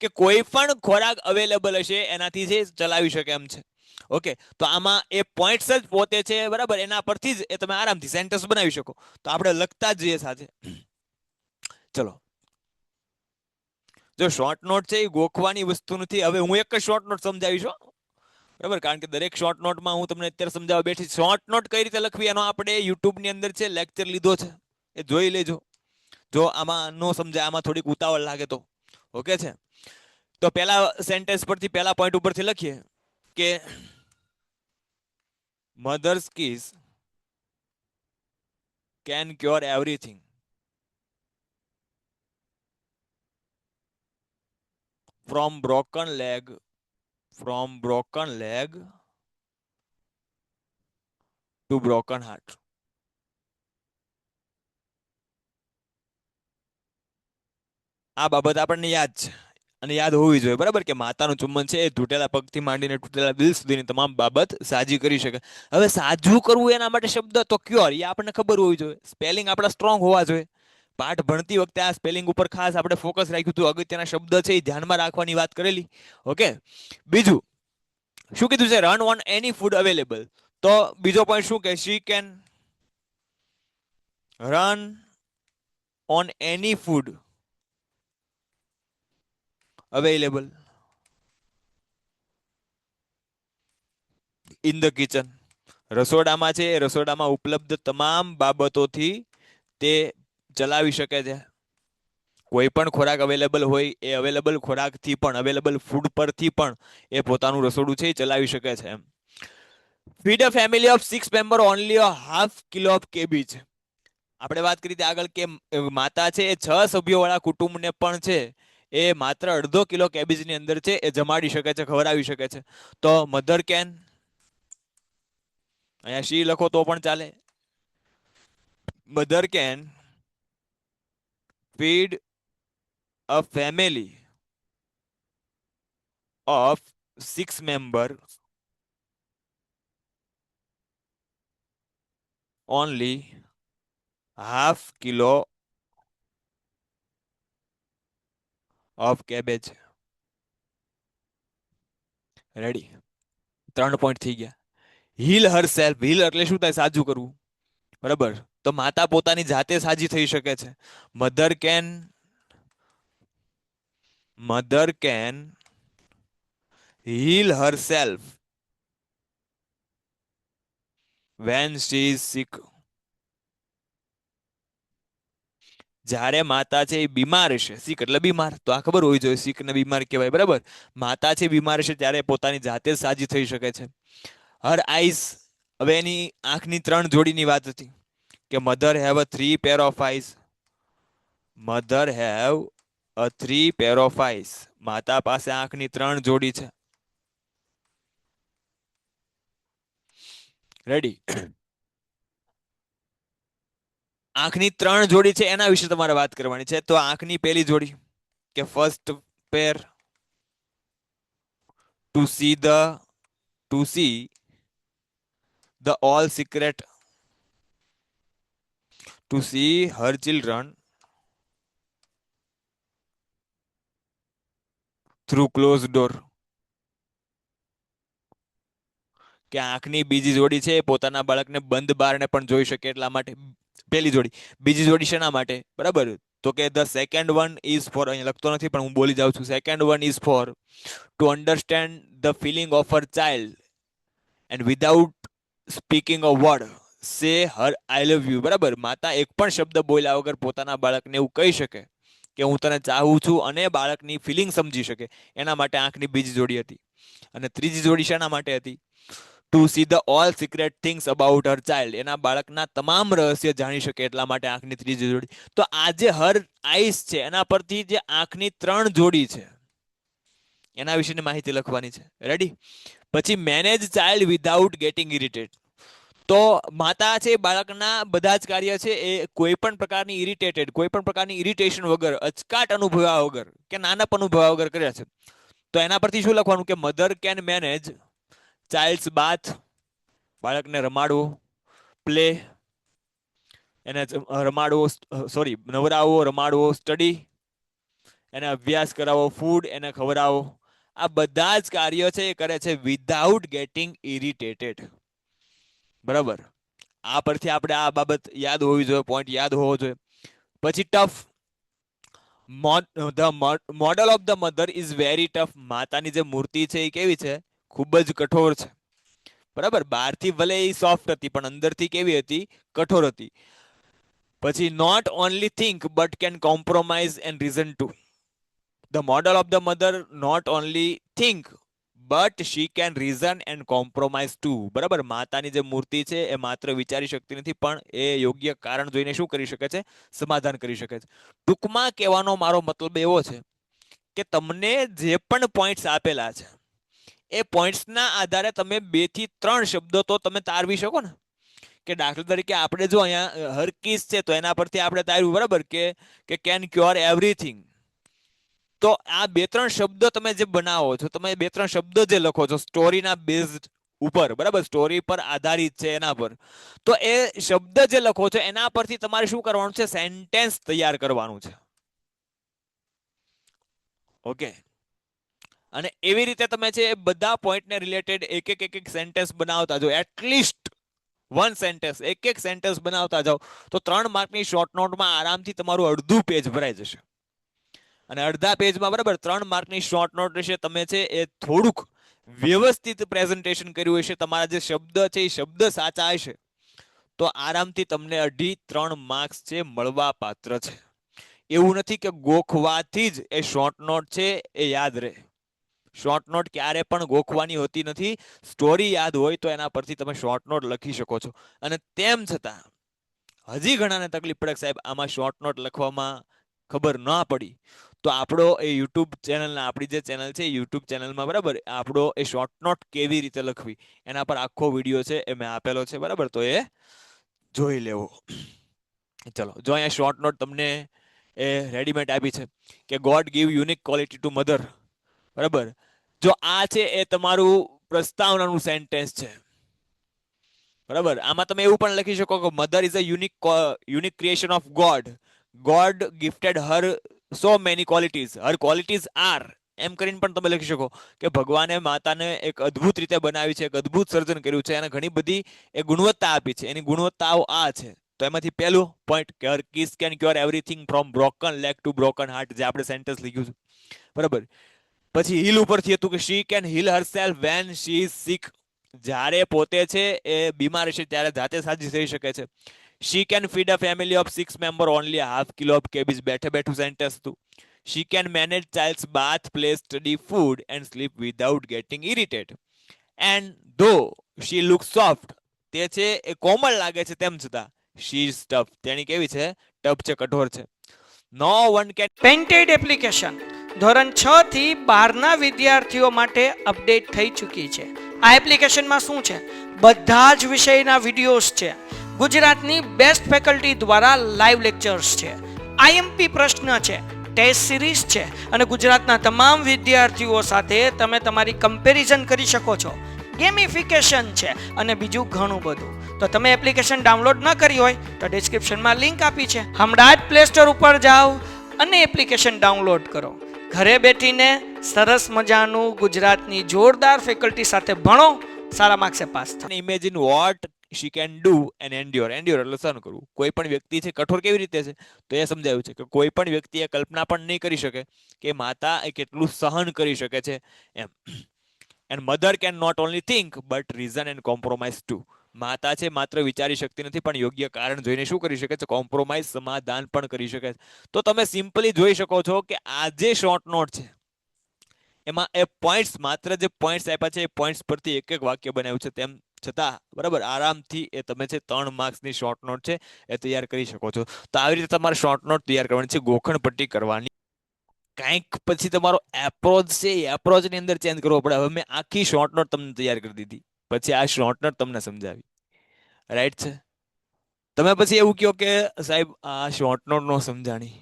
કે કોઈ પણ ખોરાક અવેલેબલ હશે એનાથી છે ચલાવી શકે એમ છે. ઓકે, તો આમાં એ પોઈન્ટ્સ જ પોતે છે, બરાબર, એના પરથી જ એ તમે આરામથી સેન્ટેન્સ બનાવી શકો. તો આપણે લખતા જ જઈએ સાથે. ચલો, જો શોર્ટ નોટ છે એ ગોખવાની વસ્તુ નથી. હવે હું એક જ શોર્ટ નોટ સમજાવીશ, બરાબર, કારણ કે દરેક શોર્ટ નોટમાં હું તમને અત્યારે સમજાવવા બેઠી. શોર્ટ નોટ કઈ રીતે લખવી એનો આપણે યુટ્યુબની અંદર છે લેક્ચર લીધો છે, એ જોઈ લેજો. જો આમાં નો સમજાય, આમાં થોડીક ઉતાવળ લાગે તો. ઓકે છે? તો પહેલા સેન્ટેન્સ પરથી, પહેલા પોઈન્ટ ઉપરથી લખીએ કે mother's kiss can cure everything. From broken leg to broken heart. આ બાબત આપણને યાદ છે. અને યાદ હોવી જોઈએ, બરાબર, કે માતાનું ચુંબન છે એ તૂટેલા પગથી માંડીને તૂટેલા દિલ સુધીની તમામ બાબત સાજી કરી શકે. હવે સાજું કરવું એના માટે શબ્દ તો ક્યોર, એ આપણને ખબર હોવી જોઈએ. સ્પેલિંગ આપણા સ્ટ્રોંગ હોવા જોઈએ. પાઠ ભણતી વખતે આ સ્પેલિંગ ઉપર ખાસ આપણે ફોકસ રાખ્યું હતું. અગત્યના શબ્દ છે એ ધ્યાનમાં રાખવાની વાત કરેલી. ઓકે, બીજું શું કીધું છે? Run on any food available. તો બીજો પોઈન્ટ શું કે? She can run on any food available in the kitchen. રસોડામાં છે, રસોડામાં ઉપલબ્ધ તમામ બાબતોથી તે ચલાવી શકે છે. કોઈ પણ ખોરાક અવેલેબલ હોય એ અવેલેબલ ખોરાકથી પણ, અવેલેબલ ફૂડ પરથી પણ એ પોતાનું રસોડું છે એ ચલાવી શકે છે. એમ feed a family of 6 member only a half kilo of cabbage. આપણે વાત કરી હતી આગળ કે માતા છે એ 6 સભ્યો વાળા કુટુંબને પણ છે એ માત્ર અડધો કિલો કેબેજની અંદર છે એ જમાડી શકે છે, ખવડાવી શકે છે. તો મધર કેન, અહીંયા શી લખો તો પણ ચાલે. Mother can feed a family of 6 member only half kilo of cabbage. Ready, 3 point થઈ ગયા. હીલ હર સેલ્ફ. હીલ એટલે શું થાય? સાજું કરવું, બરાબર. તો માતા પોતાની જાતે સાજી થઈ શકે છે. Mother can heal herself when she is sick. જ્યારે માતા છે એ બીમાર હશે, સિક એટલે બીમાર, તો આ ખબર હોવી જોઈએ, સિક ને બીમાર કહેવાય, બરાબર. માતા છે બીમાર હશે ત્યારે પોતાની જાતે જ સાજી થઈ શકે છે. હર આઈઝ, હવે એની આંખની 3 જોડીની વાત હતી કે mother have a 3 pair of eyes. Mother have a 3 pair of eyes. માતા પાસે આંખની 3 જોડી છે. રેડી. આંખની 3 જોડી છે એના વિશે તમારે વાત કરવાની છે. તો આંખની પહેલી જોડી કે first pair to see the all secret, to see her children through close door. કે આંખની બીજી જોડી છે એ પોતાના બાળકને બંધ બારણે પણ જોઈ શકે એટલા માટે પહેલી જોડી. બીજી જોડી શેના માટે? બરાબર, તો કે the second one is for, અહીંયા લખતો નથી પણ હું બોલી જાઉં છું. Second one is for to understand the feeling of her child and without speaking a word say her I love you. બરાબર, માતા એક પણ શબ્દ બોલ્યા વગર પોતાના બાળકને એવું કહી શકે કે હું તને ચાહું છું, અને બાળકની ફિલિંગ સમજી શકે. એના માટે આંખની બીજી જોડી હતી. અને ત્રીજી જોડી શેના માટે હતી? To see the all secret things about her child. એના બાળકના તમામ રહસ્ય જાણી શકે એટલા માટે આંખની ત્રીજી જોડી. તો આ જે હર આઈસ છે એના પરથી જે આંખની 3 જોડી છે એના વિશેની માહિતી લખવાની છે. રેડી. પછી મેનેજ ચાઇલ્ડ વિધાઉટ ગેટિંગ ઇરિટેડ. તો માતા છે બાળકના બધા જ કાર્ય છે એ કોઈ પણ પ્રકારની ઇરિટેટેડ, કોઈ પણ પ્રકારની ઇરિટેશન વગર, અચકાટ અનુભવ્યા વગર કે નાનપ અનુભવ્યા વગર કર્યા છે. તો એના પરથી શું લખવાનું કે મધર કેન મેનેજ ચાઇલ્ડ્સ બાથ, બાળકને રમાડવો, પ્લે, એને રમાડવો, સોરી નવરાવવો, રમાડવો, સ્ટડી, એને અભ્યાસ કરાવવો, ફૂડ, એને ખવડાવો. આ બધા જ કાર્યો છે એ કરે છે વિધાઉટ ગેટિંગ ઇરિટેટેડ. બરાબર, આ પરથી આપણે આ બાબત યાદ હોવી જોઈએ, પોઈન્ટ યાદ હોવો જોઈએ. પછી tough. The model of the mother is very tough. માતાની જે મૂર્તિ છે એ કેવી છે? ખૂબ જ કઠોર છે. બરાબર, બહારથી ભલે એ સોફ્ટ હતી પણ અંદરથી કેવી હતી? કઠોર હતી. પછી not only think but can compromise and reason too. The model of the mother not only think but she can reason and compromise too. બરાબર, માતાની જે મૂર્તિ છે એ માત્ર વિચારી શકતી નથી પણ એ યોગ્ય કારણ જોઈને શું કરી શકે છે? સમાધાન કરી શકે છે. ટૂંકમાં કહેવાનો મારો મતલબ એવો છે કે તમને જે પણ પોઈન્ટ્સ આપેલા છે એ પોઈન્ટ્સના આધારે તમે 2 થી 3 શબ્દો તો તમે તારવી શકો ને. કે દાખલા તરીકે આપણે જો અહીંયા હર કિસ છે તો એના પરથી આપણે તાર્યું, બરાબર, કે કેન ક્યોર એવરીથિંગ. તો આ 2-3 શબ્દ તમે જે બનાવો છો, તમે 2-3 શબ્દ જે લખો છો સ્ટોરીના બેઝડ ઉપર, બરાબર, સ્ટોરી પર આધારિત છે એના પર, તો એ શબ્દ જે લખો છો એના પરથી તમારે શું કરવાનું છે? સેન્ટેન્સ તૈયાર કરવાનું છે. ઓકે, અને એવી રીતે તમે છે બધા પોઈન્ટને રિલેટેડ એક સેન્ટેન્સ બનાવતા જાઓ, એટલીસ્ટ 1 સેન્ટેન્સ, એક સેન્ટેન્સ બનાવતા જાઓ, તો 3 માર્કની શોર્ટ નોટમાં આરામથી તમારું અડધું પેજ ભરાઈ જશે. અને અડધા પેજમાં, બરાબર, 3 માર્કની શોર્ટ નોટ રહેશે. તમે છે એ થોડુંક વ્યવસ્થિત પ્રેઝન્ટેશન કર્યું હશે, તમારા જે શબ્દ છે એ શબ્દ સાચા હશે, તો આરામથી તમને 2.5-3 માર્ક્સ છે મળવા પાત્ર છે. એવું નથી કે ગોખવાથી જ એ શોર્ટ નોટ છે એ યાદ રહે. શોર્ટ નોટ ક્યારે પણ ગોખવાની હોતી નથી. સ્ટોરી યાદ હોય તો એના પરથી તમે શોર્ટ નોટ લખી શકો છો. અને તેમ છતાં હજી ઘણાને તકલીફ પડે, સાહેબ આમાં શોર્ટ નોટ લખવામાં ખબર ના પડી, તો આપણો એ યુટ્યુબ ચેનલ, આપણી જે ચેનલ છે યુટ્યુબ ચેનલમાં, બરાબર, આપણો એ શોર્ટ નોટ કેવી રીતે લખવી એના પર આખો વિડીયો છે એ મેં આપેલો છે, બરાબર, તો એ જોઈ લેવો. ચલો, જો અહીંયા શોર્ટ નોટ તમને એ રેડીમેડ આપી છે કે God give unique quality to mother, બરાબર. જો આ છે એ તમારું પ્રસ્તાવનાનું સેન્ટેન્સ છે, બરાબર. આમાં તમે એવું પણ લખી શકો કે mother is a unique creation of God. God gifted her so many qualities, her qualities are, એમ કરીને પણ તમે લખી શકો કે ભગવાને માતાને એક અદ્ભુત રીતે બનાવી છે, એક અદ્ભુત સર્જન કર્યું છે, અને ઘણી બધી એ ગુણવત્તા આપી છે. એની ગુણવત્તાઓ આ છે. તો એમાંથી પહેલું પોઈન્ટ કે her kiss can cure everything from broken leg to broken heart, જે આપણે સેન્ટેન્સ લખ્યું છે, બરાબર. પછી હીલ ઉપરથી હતું કે she can heal herself when she is sick, જ્યારે પોતે છે એ બીમાર છે ત્યારે જાતે સાજી થઈ શકે છે. She can feed a family of 6 member only half kilo of cabbage, બેઠે બેઠું સેન્ટેન્સ હતું. She can manage child's bath, play, study, food and sleep without getting irritate. And though she look soft, તે છે એ કોમળ લાગે છે તેમ છતાં શી ઇઝ ટફ, તેની કેવી છે? ટફ છે, કઠોર છે. નો વન કેન પેન્ટેડ એપ્લિકેશન ધોરણ 6 થી 12ના વિદ્યાર્થીઓ માટે અપડેટ થઈ ચૂકી છે. આ એપ્લિકેશનમાં શું છે? બધા જ વિષયના વિડીયોઝ છે. ગુજરાતની બેસ્ટ ફેકલ્ટી દ્વારા લાઈવ લેક્ચર્સ છે. આઈએમપી પ્રશ્ન છે, ટેસ્ટ સિરીઝ છે, અને ગુજરાતના તમામ વિદ્યાર્થીઓ સાથે તમે તમારી કમ્પેરિઝન કરી શકો છો. ગેમિફિકેશન છે અને બીજું ઘણું બધું. તો તમે એપ્લિકેશન ડાઉનલોડ ન કરી હોય તો ડિસ્ક્રિપ્શનમાં લિંક આપી છે, હમણાં જ પ્લે સ્ટોર ઉપર જાઓ અને એપ્લિકેશન ડાઉનલોડ કરો. ઘરે બેઠીને સરસ મજાનું ગુજરાતની જોરદાર ફેકલ્ટી સાથે ભણો, સારા માર્ક્સે પાસ થાઓ. Imagine what she can do and endure. Endure એટલે સહન કરવું. કોઈ પણ વ્યક્તિ છે કઠોર કેવી રીતે છે, તો એ સમજાવ્યું છે કે કોઈ પણ વ્યક્તિ એ કલ્પના પણ નહીં કરી શકે કે માતા એ કેટલું સહન કરી શકે છે એમ. And mother can not only think but reason and compromise too. માતા છે માત્ર વિચારી શકતી નથી પણ યોગ્ય કારણ જોઈને શું કરી શકે છે? કોમ્પ્રોમાઇઝ, સમાધાન પણ કરી શકે છે. તો તમે સિમ્પલી જોઈ શકો છો કે આ જે શોર્ટ નોટ છે એમાં એ પોઈન્ટ્સ, માત્ર જે પોઈન્ટ્સ આપ્યા છે એ પોઈન્ટ્સ પરથી એક વાક્ય બનાવ્યું છે. તેમ છતાં, બરાબર, આરામથી એ તમે છે 3 માર્ક્સની શોર્ટ નોટ છે એ તૈયાર કરી શકો છો. તો આવી રીતે તમારે શોર્ટ નોટ તૈયાર કરવાની છે, ગોખણ પટ્ટી કરવાની. કંઈક પછી તમારો એપ્રોચ છે એ એપ્રોચની અંદર ચેન્જ કરવો પડે. હવે મેં આખી શોર્ટ નોટ તમને તૈયાર કરી દીધી, પછી આ શોર્ટ નોટ તમને સમજાવી, રાઈટ છે. તમે પછી એવું કહો કે સાહેબ આ શોર્ટ નોટ નો સમજાણી,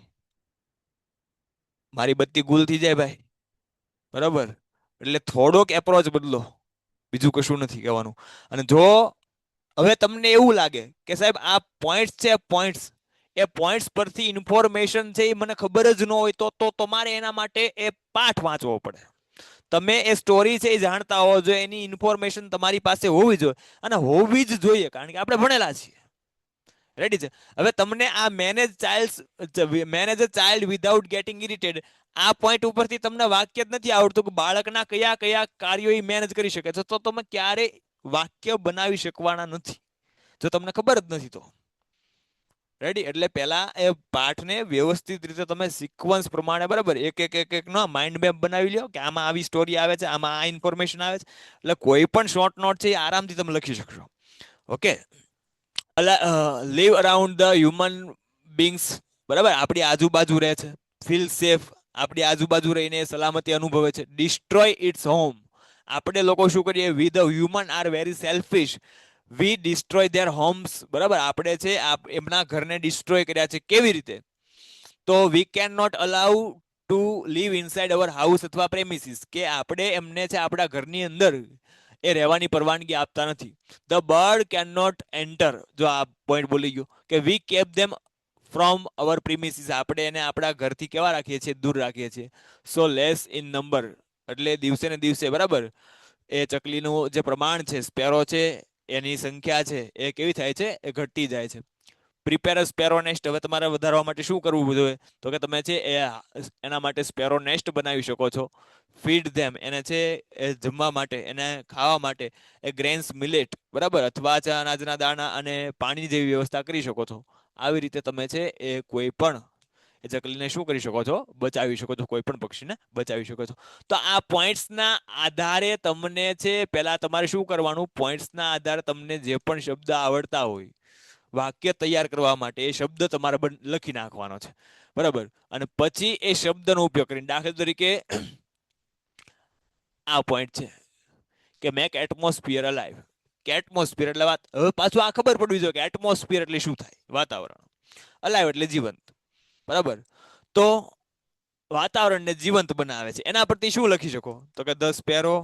મારી બત્તી ગુલ થઈ જાય ભાઈ, બરાબર. એટલે થોડોક એપ્રોચ બદલો, બીજું કશું નથી કહેવાનું. અને જો હવે તમને એવું લાગે કે સાહેબ આ પોઈન્ટ્સ છે, પોઈન્ટ્સ, એ પોઈન્ટ્સ પરથી ઇન્ફોર્મેશન છે એ મને ખબર જ ન હોય, તો તમારે એના માટે એ પાઠ વાંચવો પડે. તમે એ સ્ટોરી છે એ જાણતા હોવો જોઈએ, એની ઇન્ફોર્મેશન તમારી પાસે હોવી જોઈએ, અને હોવી જ જોઈએ, કારણ કે આપણે ભણેલા છીએ. રેડી છે. હવે તમને આ મેનેજ ચાઇલ્ડ વિધાઉટ ગેટિંગ ઇરિટેડ, આ પોઈન્ટ ઉપરથી તમને વાક્ય જ નથી આવડતું કે બાળકના કયા કયા કાર્યો એ મેનેજ કરી શકે છે, તો તમે ક્યારે વાક્ય બનાવી શકવાના નથી જો તમને ખબર જ નથી તો. રેડી. એટલે પહેલા એ પાઠને વ્યવસ્થિત રીતે તમે સિક્વન્સ પ્રમાણે, બરાબર, એક નો માઇન્ડ મેપ બનાવી લ્યો કે આમાં આવી સ્ટોરી આવે છે, આમાં આ ઇન્ફોર્મેશન આવે છે. એટલે કોઈ પણ શોર્ટ નોટ છે એ આરામથી તમે લખી શકશો. Okay. Live around the human beings, બરાબર, આપણી આજુબાજુ રહે છે. ફીલ સેફ, આપણી આજુબાજુ રહીને સલામતી અનુભવે છે. ડિસ્ટ્રોય ઇટ્સ હોમ, આપણે લોકો શું કરીએ? We the human are very selfish, we destroy their homes, બરાબર, આપણે છે એમના ઘરને ડિસ્ટ્રોય કર્યા છે. કેવી રીતે? તો we can not allow to live inside our house અથવા પ્રેમિસીસ, કે આપણે એમને છે આપણા ઘરની અંદર એ રહેવાની પરવાનગી આપતા નથી. The bird can not enter, જો આ પોઈન્ટ બોલી ગયો, કે વી કેપ ધેમ ફ્રોમ અવર પ્રીમિસીસ, આપણે એને આપણા ઘરથી કેવા રાખીએ છીએ, દૂર રાખીએ છીએ. સો લેસ ઇન નંબર, એટલે દિવસે ને દિવસે, બરાબર, એ ચકલીનું જે પ્રમાણ છે, સ્પેરો છે એની સંખ્યા છે એ કેવી થાય છે, એ ઘટતી જાય છે. પ્રિપેર સ્પેરો નેસ્ટ, હવે તમારે વધારવા માટે શું કરવું જોઈએ, તો કે તમે છે એના માટે સ્પેરો નેસ્ટ બનાવી શકો છો. ફીડ ધેમ, એને છે એ જમવા માટે, એને ખાવા માટે એ ગ્રેન્સ મિલેટ, બરાબર, અથવા છે અનાજના દાણા અને પાણી જેવી વ્યવસ્થા કરી શકો છો. આવી રીતે તમે છે એ કોઈ પણ એ ચકલીને શું કરી શકો છો, બચાવી શકો છો, કોઈ પણ પક્ષીને બચાવી શકો છો. તો આ પોઈન્ટ્સના આધારે તમને છે પહેલા તમારે શું કરવાનું, પોઈન્ટ્સના આધારે તમને જે પણ શબ્દ આવડતા હોય વાક્ય તૈયાર કરવા માટે એ શબ્દ તમારે લખી નાખવાનો છે, બરાબર. અને પછી એ શબ્દનો ઉપયોગ કરીને, દાખલા તરીકે આ પોઈન્ટ છે કે મેક એટમોસ્ફિયર અલાઇવ, કે એટમોસ્ફિયર એટલે વાત, હવે પાછું આ ખબર પડવી જોઈએ કે એટમોસ્ફિયર એટલે શું થાય, વાતાવરણ, અલાઇવ એટલે જીવંત, બરાબર. તો વાતાવરણને જીવંત બનાવે છે, એના પરથી શું લખી શકો, તો કે ધ સ્પેરો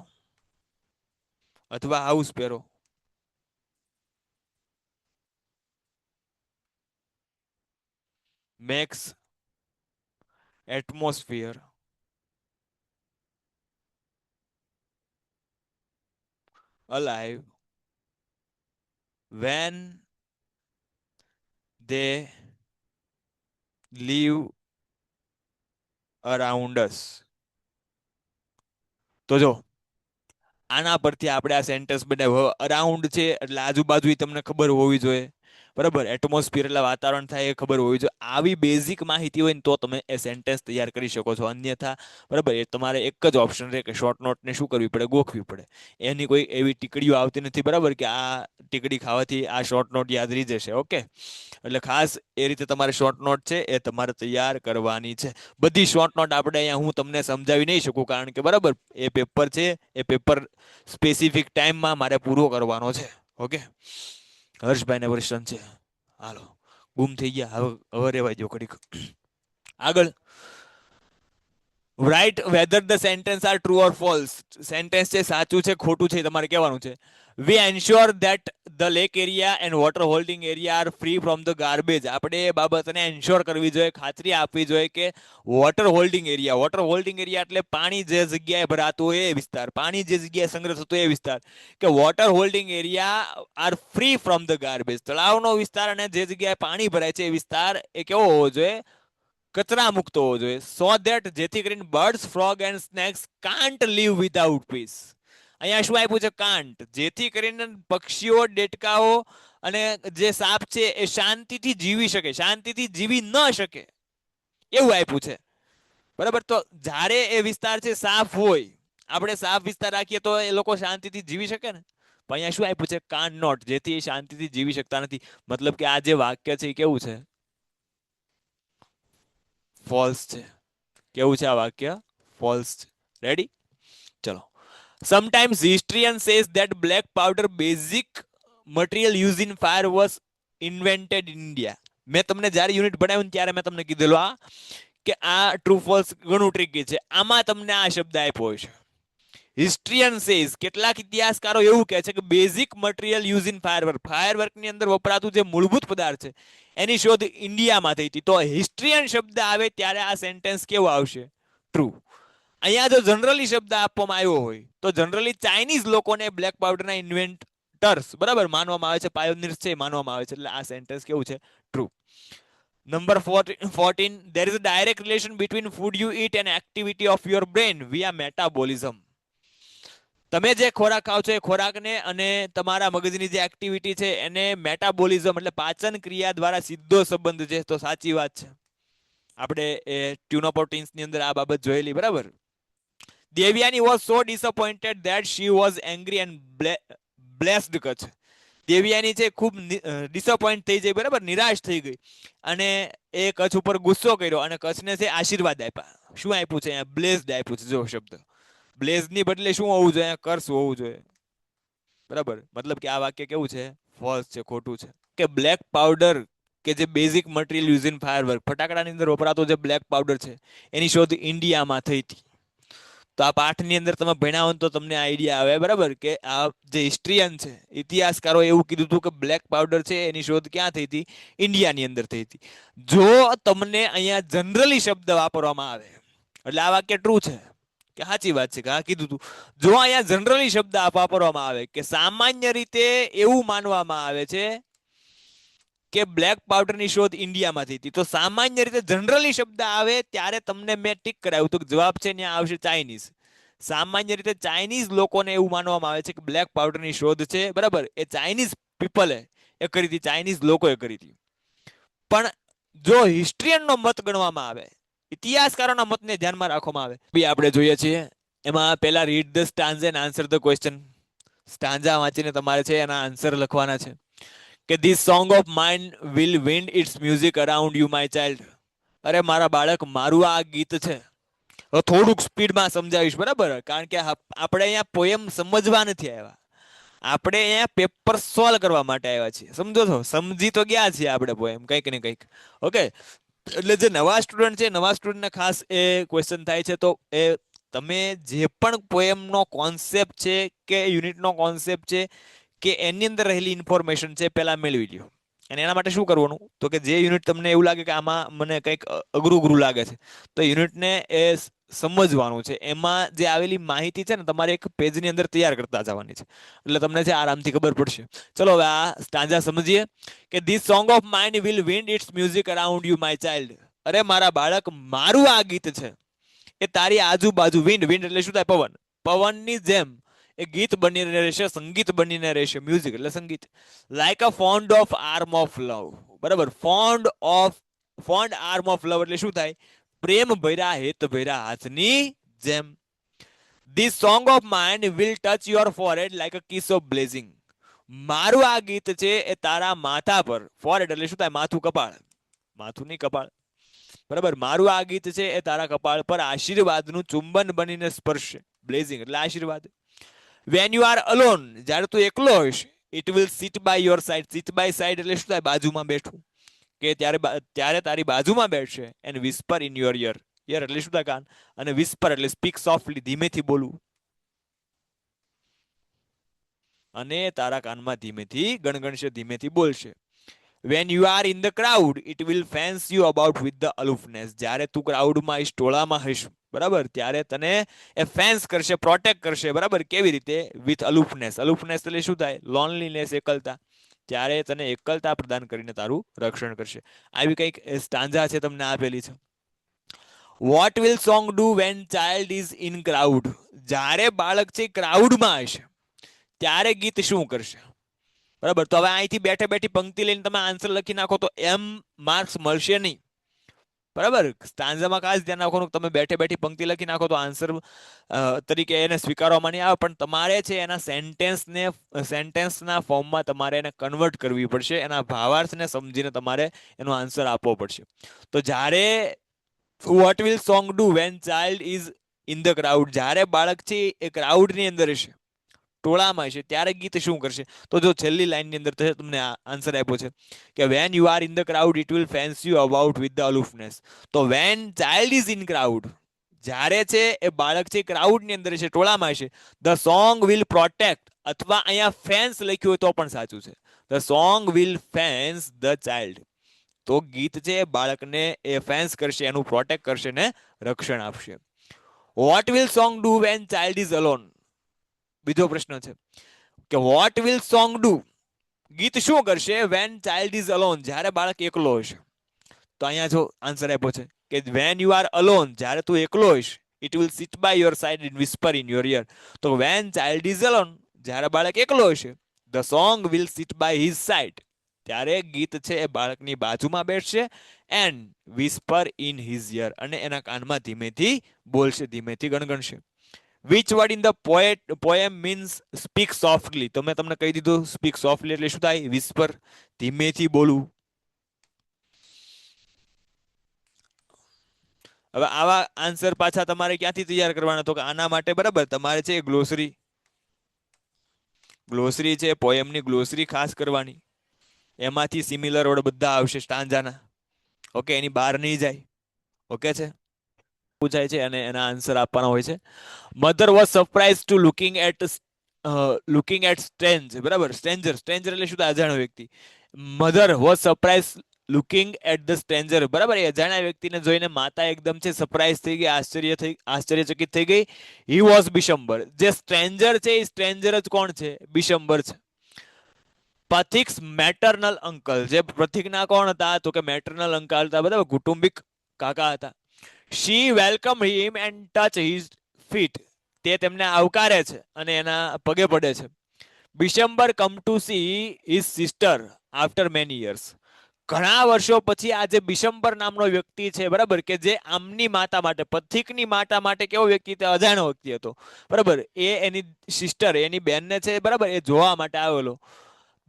અથવા house sparrow makes atmosphere alive when they live around us. તો જો આના પરથી આપણે આ સેન્ટેન્સ બનાવ્યું. અરાઉન્ડ છે એટલે આજુબાજુ તમને ખબર હોવી જોઈએ, બરાબર. એટમોસ્ફિયર એટલે વાતાવરણ થાય એ ખબર હોવી જોઈએ. આવી બેઝિક માહિતી હોય ને તો તમે એ સેન્ટેન્સ તૈયાર કરી શકો છો. અન્યથા, બરાબર, એ તમારે એક જ ઓપ્શન રહે કે શોર્ટ નોટને શું કરવી પડે, ગોખવી પડે. એની કોઈ એવી ટીકડીઓ આવતી નથી, બરાબર, કે આ ટીકડી ખાવાથી આ શોર્ટ નોટ યાદ રહી જશે. ઓકે, એટલે ખાસ એ રીતે તમારે શોર્ટ નોટ છે એ તમારે તૈયાર કરવાની છે. બધી શોર્ટ નોટ આપણે અહીંયા હું તમને સમજાવી નહીં શકું, કારણ કે બરાબર એ પેપર છે, એ પેપર સ્પેસિફિક ટાઈમમાં મારે પૂરો કરવાનો છે. ઓકે, હર્ષભાઈને પ્રશ્ન છે, હાલો, ગુમ થઈ ગયા, હવે રેવાય દો ઘડીક. આગળ, write whether the sentence are true or false, sentence છે સાચું છે ખોટું છે તમારે કહેવાનું છે. We ensure that the lake area and water holding area are free from the garbage, આપણે એ બાબતને એન્શ્યોર કરવી જોઈએ, ખાતરી આપવી જોઈએ કે વોટર હોલ્ડિંગ એરિયા એટલે પાણી જે જગ્યાએ ભરાતું હોય એ વિસ્તાર, પાણી જે જગ્યાએ સંગ્રહ થતો હોય એ વિસ્તાર, કે water holding area are free from the garbage, તળાવનો વિસ્તાર અને જે જગ્યાએ પાણી ભરાય છે એ વિસ્તાર એ કેવો હોવો જોઈએ, કચરા મુક્ત હોવો જોઈએ. સો ધેટ, જેથી કરીને birds, frog and snakes can't live without peace. અહીંયા શું આપ્યું છે, કાન્ટ, જેથી કરીને પક્ષીઓ, દેડકાઓ અને જે સાપ છે એ શાંતિથી જીવી શકે, શાંતિથી જીવી ન શકે એવું આપ્યું છે, બરાબર. તો જ્યારે એ વિસ્તાર છે સાફ હોય, આપણે સાફ વિસ્તાર રાખીએ તો એ લોકો શાંતિથી જીવી શકે ને. પણ અહીંયા શું આપ્યું છે, કાન નોટ, જેથી એ શાંતિથી જીવી શકતા નથી. મતલબ કે આ જે વાક્ય છે એ કેવું છે, ફોલ્સ છે. કેવું છે આ વાક્ય, ફોલ્સ છે. રેડી, ચલો. Sometimes historian says that black powder basic material use in fire was invented in India. મેં તમને જ્યારે યુનિટ ભણાવ્યું ત્યારે મેં તમને કીધેલું કે આ ટ્રુ ફોલ્સ ઘણું ટ્રિકી છે. આમાં તમને આ શબ્દ આપ્યો હોય છે, હિસ્ટ્રીયન સેઝ. કેટલાક ઇતિહાસકારો એવું કહે છે કે basic material use in firework ની અંદર વપરાતું જે મૂળભૂત પદાર્થ છે એની શોધ ઇન્ડિયામાં થઈ હતી. તો હિસ્ટ્રીયન શબ્દ આવે ત્યારે આ સેન્ટેન્સ કેવો આવશે, ટ્રુ. અહીંયા જો જનરલી શબ્દ આપવામાં આવ્યો હોય તો જનરલી ચાઇનીઝ લોકોને બ્લેક પાવડરના ઇન્વેન્ટર્સ, બરાબર, માનવામાં આવે છે, પાયોનિયર્સ છે માનવામાં આવે છે. એટલે આ સેન્ટેન્સ કેવું છે, true. Number 14, there is a direct relation between food you eat and activity of your brain via metabolism. તમે જે ખોરાક ખાવ છો એ ખોરાકને અને તમારા મગજની જે એક્ટિવિટી છે એને મેટાબોલિઝમ એટલે પાચન ક્રિયા દ્વારા સીધો સંબંધ છે. તો સાચી વાત છે, આપણે એ ટ્યુનોપોર્ટિન્સની અંદર આ બાબત જોયેલી, બરાબર. Devyani was so disappointed that she was angry and blessed Kach. Devyani છે ખૂબ ડિસઅપોઇન્ટ થઈ જાય, બરાબર, નિરાશ થઈ ગઈ અને એ કચ્છ ઉપર ગુસ્સો કર્યો અને કચ્છને છે આશીર્વાદ આપ્યા. શું આપ્યું છે અહીંયા, બ્લેસ્ડ આપ્યું છે. જો શબ્દ બ્લેઝ ની બદલે શું હોવું જોઈએ, કર્સ હોવું જોઈએ, બરાબર. મતલબ કે આ વાક્ય કેવું છે, ફોલ્સ છે, ખોટું છે. કે બ્લેક પાવડર કે જે basic material use in firework, ફટાકડાની અંદર વપરાતો જે બ્લેક પાવડર છે એની શોધ ઇન્ડિયામાં થઈ હતી. તો આ પાઠની અંદર તમે ભણ્યા હો તો તમને આઈડિયા આવે, બરાબર, કે આ જે હિસ્ટ્રિયન છે, ઇતિહાસકારો એવું કીધું હતું કે બ્લેક પાવડર છે એની શોધ ક્યાં થઈ હતી? ઇન્ડિયાની અંદર થઈ હતી. જો તમને અહીંયા જનરલી શબ્દ વાપરવામાં આવે એટલે આ વાક્ય ટ્રુ છે કે સાચી વાત છે કે હા કીધું તું. જો અહીંયા જનરલી શબ્દ વાપરવામાં આવે કે સામાન્ય રીતે એવું માનવામાં આવે છે કે બ્લેક પાવડરની શોધ ઇન્ડિયામાં થઈ હતી, તો સામાન્ય રીતે જનરલી શબ્દ આવે ત્યારે તમને મેં ટીક કરાવ્યું તો જવાબ છે ત્યાં આવશે ચાઇનીઝ. સામાન્ય રીતે ચાઇનીઝ લોકોને એવું માનવામાં આવે છે કે બ્લેક પાવડરની શોધ છે, બરાબર, એ ચાઇનીઝ પીપલે એ કરી હતી, ચાઇનીઝ લોકોએ કરી હતી. પણ જો હિસ્ટ્રિયનનો મત ગણવામાં આવે, ઇતિહાસકારોના મતને ધ્યાનમાં રાખવામાં આવે, બી આપણે જોઈએ છીએ એમાં પહેલા read the stanza and answer the question. Stanza વાંચીને તમારે છે એના આન્સર લખવાના છે કે this song of mine will wind its music around you my child. અરે મારા બાળક, મારું આ ગીત છે. થોડુંક સ્પીડમાં સમજાવીશ, બરાબર, કારણ કે આપણે અહીંયા પોએમ સમજવા નથી આવ્યા, આપણે અહીંયા પેપર સોલ્વ કરવા માટે આવ્યા છીએ, સમજો છો? સમજી તો ગયા છીએ આપણે પોએમ કંઈક ને કંઈક. ઓકે, એટલે જે નવા સ્ટુડન્ટ છે, નવા સ્ટુડન્ટને ખાસ એ ક્વેશ્ચન થાય છે, તો એ તમે જે પણ પોએમનો કોન્સેપ્ટ છે કે યુનિટનો કોન્સેપ્ટ છે કે એની અંદર રહેલી ઇન્ફોર્મેશન છે પહેલા મેળવી લ્યો. અને એના માટે શું કરવાનું? તો કે જે યુનિટ તમને એવું લાગે કે આમાં મને કંઈક અઘરું લાગે છે, તો યુનિટને એ સમજવાનું છે. એમાં જે આવેલી માહિતી છે ને તમારે એક પેજની અંદર તૈયાર કરતા જવાની છે, એટલે તમને છે આરામથી ખબર પડશે. ચલો હવે આ સ્ટાન્ઝા સમજીએ કે this song of mine will wind its music around you my child. અરે મારા બાળક, મારું આ ગીત છે એ તારી આજુબાજુ, વિન્ડ, વિન્ડ એટલે શું થાય? પવન. પવનની જેમ એ ગીત બનીને રહેશે, સંગીત બનીને રહેશે. મ્યુઝિક એટલે સંગીત. Like a found of arm of લવ, બરાબર, ફોન્ડ આર્મ ઓફ લવ એટલે શું થાય? પ્રેમ ભર્યા હેત ભર્યા હાથની જેમ. This song of mine will touch your forehead like a kiss of blazing. મારું આ ગીત છે એ તારા માથા પર, ફોરહેડ એટલે શું થાય? માથું, કપાળ, માથું નહીં કપાળ, બરાબર, મારું આ ગીત છે એ તારા કપાળ પર આશીર્વાદનું ચુંબન બનીને સ્પર્શે. બ્લેઝિંગ એટલે આશીર્વાદ. વેન યુ આર અલોન, જ્યારે તું એકલો હોઈશ, it will sit by your side. Sit by side એટલે શું થાય? બાજુમાં બેઠું, કે ત્યારે તારી બાજુમાં બેઠશે. And whisper in your ear. Ear એટલે શું થાય? કાન. અને વિસ્પર એટલે સ્પીક સોફ્ટલી, ધીમેથી બોલવું. અને તારા કાનમાં ધીમેથી ગણગણશે, ધીમેથી બોલશે. When you are in the crowd, it will fence you about with the aloofness. જ્યારે તું ક્રાઉડમાં હઈશ, ટોળામાં હઈશ, બરાબર, ત્યારે તને એ ફેન્સ કરશે, પ્રોટેક્ટ કરશે, બરાબર. કેવી રીતે? વિથ અલુફનેસ. અલુફનેસ એટલે શું થાય? લોનલીનેસ, એકલતા. ત્યારે તને એકલતા પ્રદાન કરીને તારું રક્ષણ કરશે. આવી કંઈક સ્ટાન્ઝા છે તમને આપેલી છે. What will song do when child is in crowd. જ્યારે બાળક છે ક્રાઉડમાં હશે ત્યારે ગીત શું કરશે? બરાબર, તો હવે અહીંથી બેઠે બેઠી પંક્તિ લઈને તમે આન્સર લખી નાખો તો એમ માર્ક્સ મળશે નહીં, બરાબર. સ્ટાન્ઝામાં ખાસ ધ્યાન રાખવાનું, તમે બેઠે બેઠી પંક્તિ લખી નાખો તો આન્સર તરીકે એને સ્વીકારવામાં નહીં આવે, પણ તમારે છે એના સેન્ટેન્સના ફોર્મમાં તમારે એને કન્વર્ટ કરવી પડશે, એના ભાવાર્થને સમજીને તમારે એનો આન્સર આપવો પડશે. તો જ્યારે what will song do when child is in the crowd, જ્યારે બાળક છે એ ક્રાઉડની અંદર હશે, ટોળામાં છે, ત્યારે ગીત શું કરશે? તો જો છેલ્લી લાઈનની અંદર તમને આન્સર આપ્યો છે કે when you are in the crowd it will fence you about with the aloofness. તો when child is in crowd, જ્યારે છે એ બાળક છે ક્રાઉડની અંદર છે, ટોળામાં છે, ધ સોંગ વિલ પ્રોટેક્ટ, અથવા અહીંયા ફેન્સ લખ્યું હોય તો પણ સાચું છે, the song will fans the child. તો ગીત છે બાળકને એ ફેન્સ કરશે, એનું પ્રોટેક્ટ કરશે ને રક્ષણ આપશે. What will song do when child is alone. બીજો પ્રશ્ન છે કે વોટ વિલ સોંગ ડુ, ગીત શું કરશે વેન ચાઇલ્ડ ઇઝ અલોન, જ્યારે બાળક એકલો હશે. તો અહીંયા જો આન્સર આપ્યો છે કે વેન યુ આર અલોન, જ્યારે તું એકલો હોઈશ, it will sit by your side in whisper in your ear. તો વેન ચાઇલ્ડ ઇઝ અલોન, જ્યારે બાળક એકલો હશે, the song will sit by his side, ત્યારે ગીત છે એ બાળકની બાજુમાં બેસશે. And whisper in his ear, અને એના કાનમાં ધીમેથી બોલશે, ધીમેથી ગણગણશે. Which word in the poem means speak softly. તો મેં તમને કહી દીધું સ્પીક સોફ્ટલી એટલે શું થાય? વિસ્પર, ધીમેથી બોલવું. હવે આવા આન્સર પાછા તમારે ક્યાંથી તૈયાર કરવાના? તો કે આના માટે, બરાબર, તમારે છે ગ્લોસરી છે, પોએમની ગ્લોસરી ખાસ કરવાની. એમાંથી સિમિલર વર્ડ બધા આવશે સ્ટાન્જાના. ઓકે, એની બહાર નહીં જાય. ઓકે છે, પૂછાય છે અને એના આન્સર આપવાના હોય છે. Mother was surprise to looking at strange. બરાબર, સ્ટ્રેન્જર એટલે શું? અજાણ્યો વ્યક્તિ. Mother was surprise looking at the stranger. બરાબર, એ અજાણ્યા વ્યક્તિને જોઈને માતા એકદમ છે સરપ્રાઇઝ થઈ ગઈ, આશ્ચર્યચકિત થઈ ગઈ. He was Bishambar. જે સ્ટ્રેન્જર છે એ સ્ટ્રેન્જર જ કોણ છે? બિશંબર છે. પથિક્સ મેટરનલ અંકલ. જે પથિકના કોણ હતા? તો કે મેટરનલ અંકલ હતા. બરાબર, કુટુંબિક કાકા હતા. She welcome him and touch his feet. તે તેમને આવકારે છે અને એના પગે પડે છે. Bishambar come to see his sister after many years. ઘણા વર્ષો પછી આ જે બિશંબર નામનો વ્યક્તિ છે, બરાબર, કે જે આમની માતા માટે, પથિકની માતા માટે કેવો વ્યક્તિ? તે અજાણ્યો વ્યક્તિ હતો. બરાબર, એ એની સિસ્ટર, એની બેનને છે, બરાબર, એ જોવા માટે આવેલો.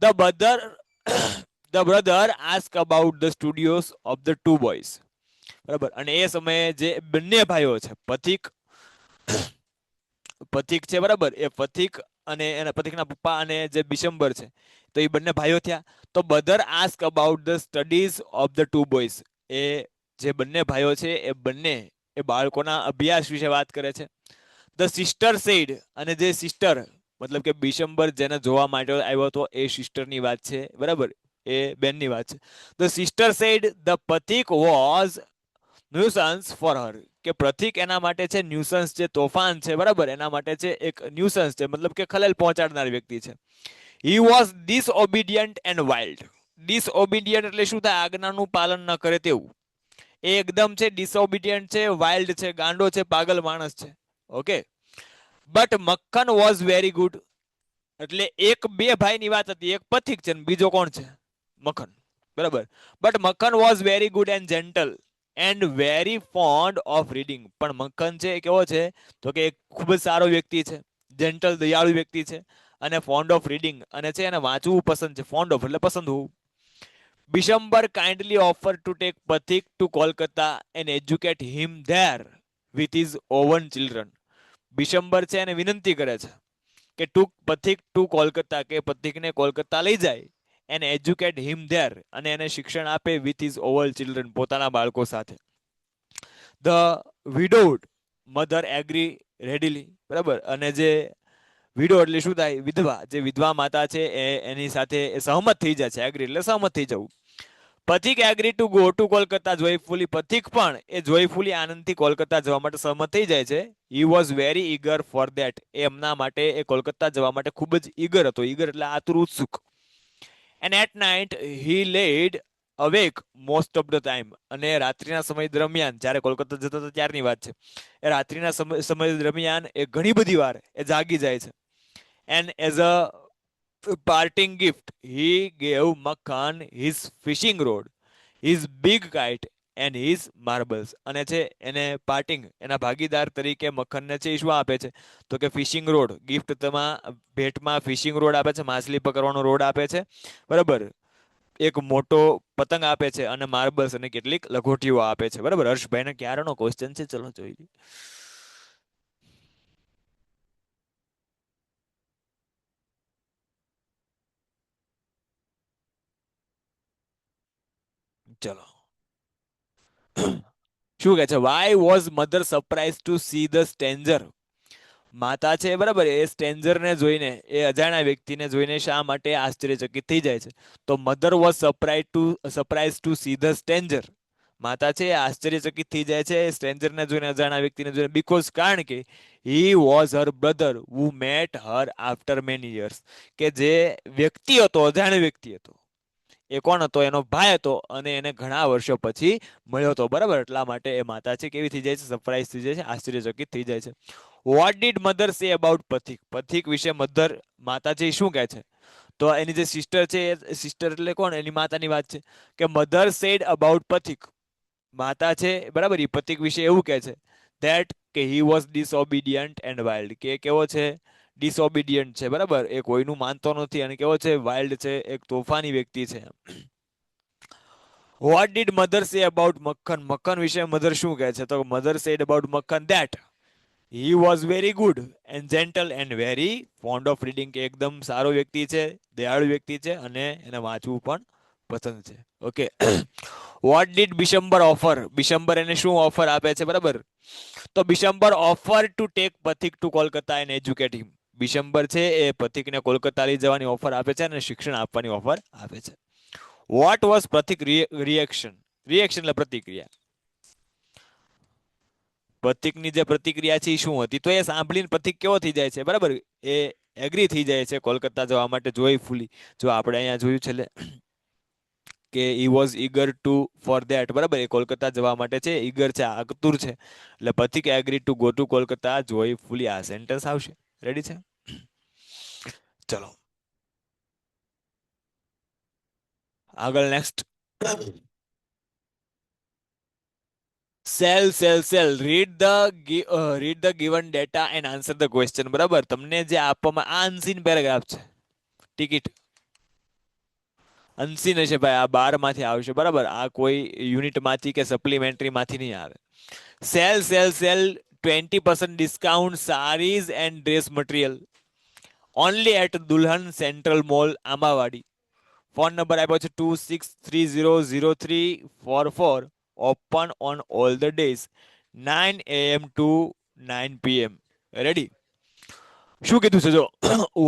The brother ask about the studies of the two boys. બરાબર, અને એ સમયે જે બંને ભાઈઓ છે, પથિક છે, બરાબર, એ પથિક અને એના પથિકના પપ્પા અને જે બિશંબર છે, તો એ બંને ભાઈઓ થયા. તો brother ask about the studies of the two boys. એ જે બંને ભાઈઓ છે એ બંને એ બાળકોના અભ્યાસ વિશે વાત કરે છે. The sister said. અને જે સિસ્ટર, મતલબ કે બિશંબર જેને જોવા માટે આવ્યો હતો એ સિસ્ટરની વાત છે. બરાબર, એ બેનની વાત છે. The sister said the Pathik was nuisance for her. કે પથિક એના માટે છે ન્યુસન્સ, જે તોફાન છે, બરાબર, એના માટે છે એક ન્યુસન્સ છે, મતલબ કે ખલેલ પહોંચાડનાર વ્યક્તિ છે. He was disobedient and wild. Disobedient એટલે શું થાય? આજ્ઞાનું પાલન ન કરે તેવું. એ એકદમ છે ડિસઓબિડિયન્ટ છે, વાઇલ્ડ છે, ગાંડો છે, પાગલ માણસ છે. Okay. But Makhan was very good. એટલે એક બે ભાઈની વાત હતી, એક પથિક છે ને બીજો કોણ છે? મક્ખન. બરાબર. But Makhan was very good and gentle and very fond of reading. પણ મક્ખન છે કેવો છે? તો કે ખૂબ જ સારો વ્યક્તિ છે, જેન્ટલ દયાળુ વ્યક્તિ છે, અને ફોન્ડ ઓફ રીડિંગ, અને છે એને વાંચવું પસંદ છે. ફોન્ડ ઓફ એટલે પસંદ હોવું. Bishambar kindly offer to take Pathik to Kolkata and educate him there with his own children. Bishambar છે એને વિનંતી કરે છે કે પથિક ટુ કોલકાતા, કે પથિકને કોલકાતા લઈ જાય, એન્ડ એજ્યુકેટ હિમ ધેર, અને એને શિક્ષણ આપે વિથ હિઝ ઓવલ ચિલ્ડ્રન, પોતાના બાળકો સાથે. The widowed mother agree readily. બરાબર, અને જે વિડો એટલે શું થાય? વિધવા. જે વિધવા માતા છે એની સાથે સહમત થઈ જાય છે. એગ્રી એટલે સહમત થઈ જવું. Pathik agree to go to Kolkata joyfully. Pathik પણ એ જોયફુલી, આનંદથી કોલકાતા જવા માટે સહમત થઈ જાય છે. He was very eager for that. એમના માટે, એ કોલકાતા જવા માટે ખૂબ જ ઈગર હતો. ઈગર એટલે આતુર, ઉત્સુક. And at night he laid awake most of the time. અને રાત્રિના સમય દરમિયાન, જ્યારે કોલકાતા જતો હતો ત્યારની વાત છે, એ રાત્રિના સમય દરમિયાન એ ઘણી બધી વાર એ જાગી જાય છે. And as a parting gift he gave Makhan his fishing rod, his big kite and his marbles. અને છે એને પાર્ટિંગ, એના ભાગીદાર તરીકે મક્ખનને છે શું આપે છે? તો કે ફિશિંગ રોડ. ગિફ્ટમાં ભેટમાં ફિશિંગ રોડ આપે છે, માછલી પકડવાનો રોડ આપે છે. બરાબર, એક મોટો પતંગ આપે છે, અને માર્બલ્સ અને કેટલીક લઘોટીઓ આપે છે. બરાબર, હર્ષભાઈને ક્યારનો ક્વેશ્ચન છે, ચલો જોઈ લઈએ. ચલો, શું કે છે? Why was mother surprise to see the stranger. માતા છે, બરાબર, એ સ્ટ્રેન્જરને જોઈને, એ અજાણ્યા વ્યક્તિને જોઈને શા માટે આશ્ચર્યચકિત થઈ જાય છે? તો mother was surprise to see the stranger. માતા છે આશ્ચર્યચકિત થઈ જાય છે સ્ટ્રેન્જરને જોઈને, અજાણ્યા વ્યક્તિને જોઈને. બીકોઝ, કારણ કે he was her brother who met her after many years. કે જે વ્યક્તિ હતો, અજાણ્યો વ્યક્તિ હતો, એ કોણ હતો? એનો ભાઈ હતો, અને એને ઘણા વર્ષો પછી મળ્યો હતો. બરાબર, એટલા માટે એ માતા છે કેવી થઈ જાય છે? સરપ્રાઇઝ થઈ જાય છે, આશ્ચર્યચકિત થઈ જાય છે. What did mother say about Pathik. Pathik વિશે મધર, માતા છે, શું કહે છે? તો એની જે સિસ્ટર છે, સિસ્ટર એટલે કોણ? એની માતાની વાત છે કે મધર સેડ અબાઉટ પથિક. માતા છે, બરાબર, એ પથિક વિશે એવું કહે છે ધેટ કે he was disobedient and wild. કે કેવો છે? ડિસઓબિડિયન્ટ છે, બરાબર, એ કોઈનું માનતો નથી, અને કેવો છે? વાઇલ્ડ છે, એક તોફાની વ્યક્તિ છે. What did mother say about Makhan. Makhan વિશે મધર શું કહે છે? તો mother said about Makhan that he was very good and gentle and very fond of reading. કે એકદમ સારો વ્યક્તિ છે, દયાળુ વ્યક્તિ છે, અને એને વાંચવું પણ પસંદ છે. Okay. What did Bishambar offer? Bishambar એને શું ઓફર આપે છે? બરાબર. તો Bishambar offer to take Pathik to Kolkata and educate him. Bishambar છે એ પથિકને કોલકાતા લઈ જવાની ઓફર આપે છે અને શિક્ષણ આપવાની ઓફર આપે છે. What was Pathik reaction? Reaction એટલે પ્રતિક્રિયા. પથિકની જે પ્રતિક્રિયા છે એ શું હતી? તો એ સાંભળીને પથિક કેવો થઈ જાય છે? બરાબર, એ એગ્રી થઈ જાય છે કોલકાતા જવા માટે જોયફુલી. જો આપણે અહીંયા જોયું છે કે he was eager two for that. બરાબર, એ કોલકાતા જવા માટે છે, ઈગર છે, આતુર છે. એટલે Pathik agree to go to Kolkata joyfully. આ સેન્ટેન્સ આવશે. રેડી છે? ચલો આગળ next. Sale read the given data and answer the question. બરાબર, તમને જે આપવામાં આ અનસીન પેરેગ્રાફ છે. ટિકિટ અનસીન હશે ભાઈ, આ 12 માંથી આવશે. બરાબર, આ કોઈ યુનિટ માંથી કે સપ્લિમેન્ટરી માંથી નહીં આવે. Sale 20% discount saris and dress material only at Dulhan central mall Ambawadi. Phone number આપ્યો છે 26300344. Open on all the days 9 AM to 9 PM. Ready? શું કીધું છે જો?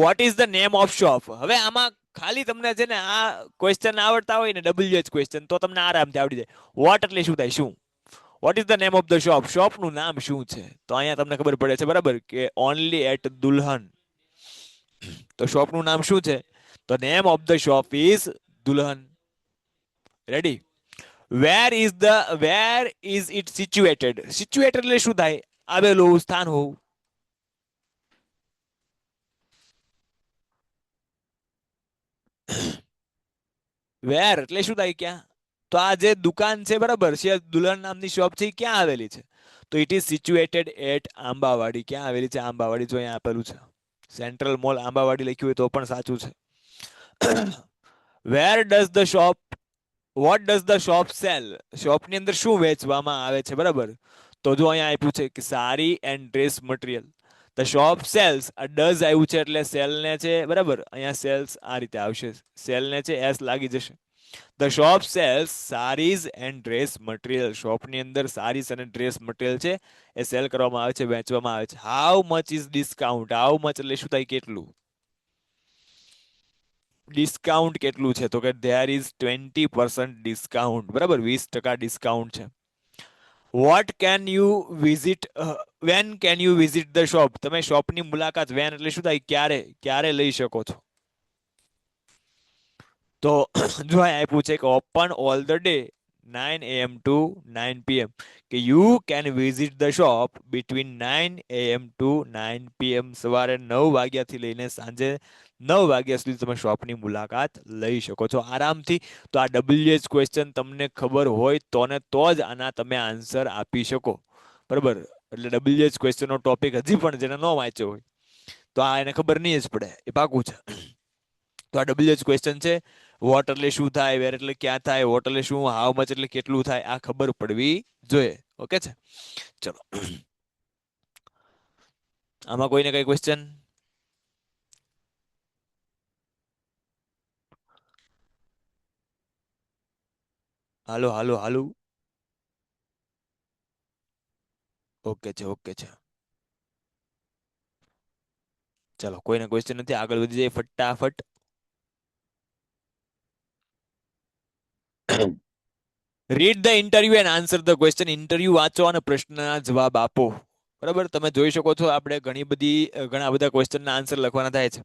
What is the name of shop? હવે આમાં ખાલી તમને છે ને આ ક્વેશ્ચન આવડતા હોય ને, WH ક્વેશ્ચન, તો તમને આરામથી આવડી જાય. વોટ એટલે શું થાય? શું? What is the name of the shop? શોપનું નામ શું છે? તો અહીંયા તમને ખબર પડે છે. બરાબર, કે ઓનલી એટ દુલ્હન. તો શોપનું નામ શું છે? તો name of the shop is Dulhan. Ready? Where is it situated? Situated એટલે શું થાય? આવેલું, સ્થાન હોવું. વેર એટલે શું થાય? ક્યાં? તો આ જે દુકાન છે, બરાબર છે, દુલ્હન નામની શોપ છે, એ ક્યાં આવેલી છે? તો ઇટ ઇઝ સિચ્યુએટેડ એટ આંબાવાડી. ક્યાં આવેલી છે? આંબાવાડી. જો અહીંયા આપેલું છે સેન્ટ્રલ મોલ આંબાવાડી લખ્યું હોય તો પણ સાચું છે. Where does the shop what does the shop sell? શોપની અંદર શું વેચવામાં આવે છે? બરાબર, તો જો અહીંયા આપ્યું છે કે sari and dress material. The shop sells. આ ડઝ આવ્યું છે એટલે સેલને છે. બરાબર, અહીંયા સેલ્સ આ રીતે આવશે, સેલને છે એસ લાગી જશે. The shop sells saris and dress material. શોપની અંદર સારીઝ અને ડ્રેસ મટીરિયલ છે એ સેલ કરવામાં આવે છે, વેચવામાં આવે છે. How much is discount? How much એટલે શું થાય? કેટલું? ડિસ્કાઉન્ટ કેટલું છે? તો કે ધેર ઇઝ 20% ડિસ્કાઉન્ટ. બરાબર, 20% ડિસ્કાઉન્ટ છે. What can you visit when can you visit the shop? તમે શોપની મુલાકાત વેન એટલે શું થાય? ક્યારે? ક્યારે લઈ શકો છો? તો જો આપ્યું છે કે open all the day 9 AM to 9 PM, કે you can visit the shop between 9 AM to 9 PM. સવારે 9 વાગ્યાથી લઈને સાંજે 9 વાગ્યા સુધી તમે શોપની મુલાકાત લઈ શકો છો આરામથી. તો આ WH ક્વેશ્ચન તમને ખબર હોય તો ને તો જ આના તમે આન્સર આપી શકો. બરાબર, એટલે WH ક્વેશ્ચનનો ટોપિક હજી પણ જેને ન વાંચ્યો હોય તો આ એને ખબર નહીં જ પડે, એ પાકું છે. તો આ WH ક્વેશ્ચન છે. વોટ એટલે શું થાય? વેર એટલે ક્યાં થાય? વોટ એટલે શું? હાઉ મચ એટલે કેટલું થાય? આ ખબર પડવી જોઈએ. ઓકે છે? ચલો, આમાં કોઈને કઈ ક્વેશ્ચન? હાલો હાલો હાલો. ઓકે છે, ઓકે છે. ચલો, કોઈને ક્વેશ્ચન નથી, આગળ વધી જાય ફટાફટ. Read the interview and answer the question. Interview વાંચો અને પ્રશ્નના જવાબ આપો. બરાબર, તમે જોઈ શકો છો આપણે ઘણા બધા ક્વેશ્ચનના આન્સર લખવાના થાય છે.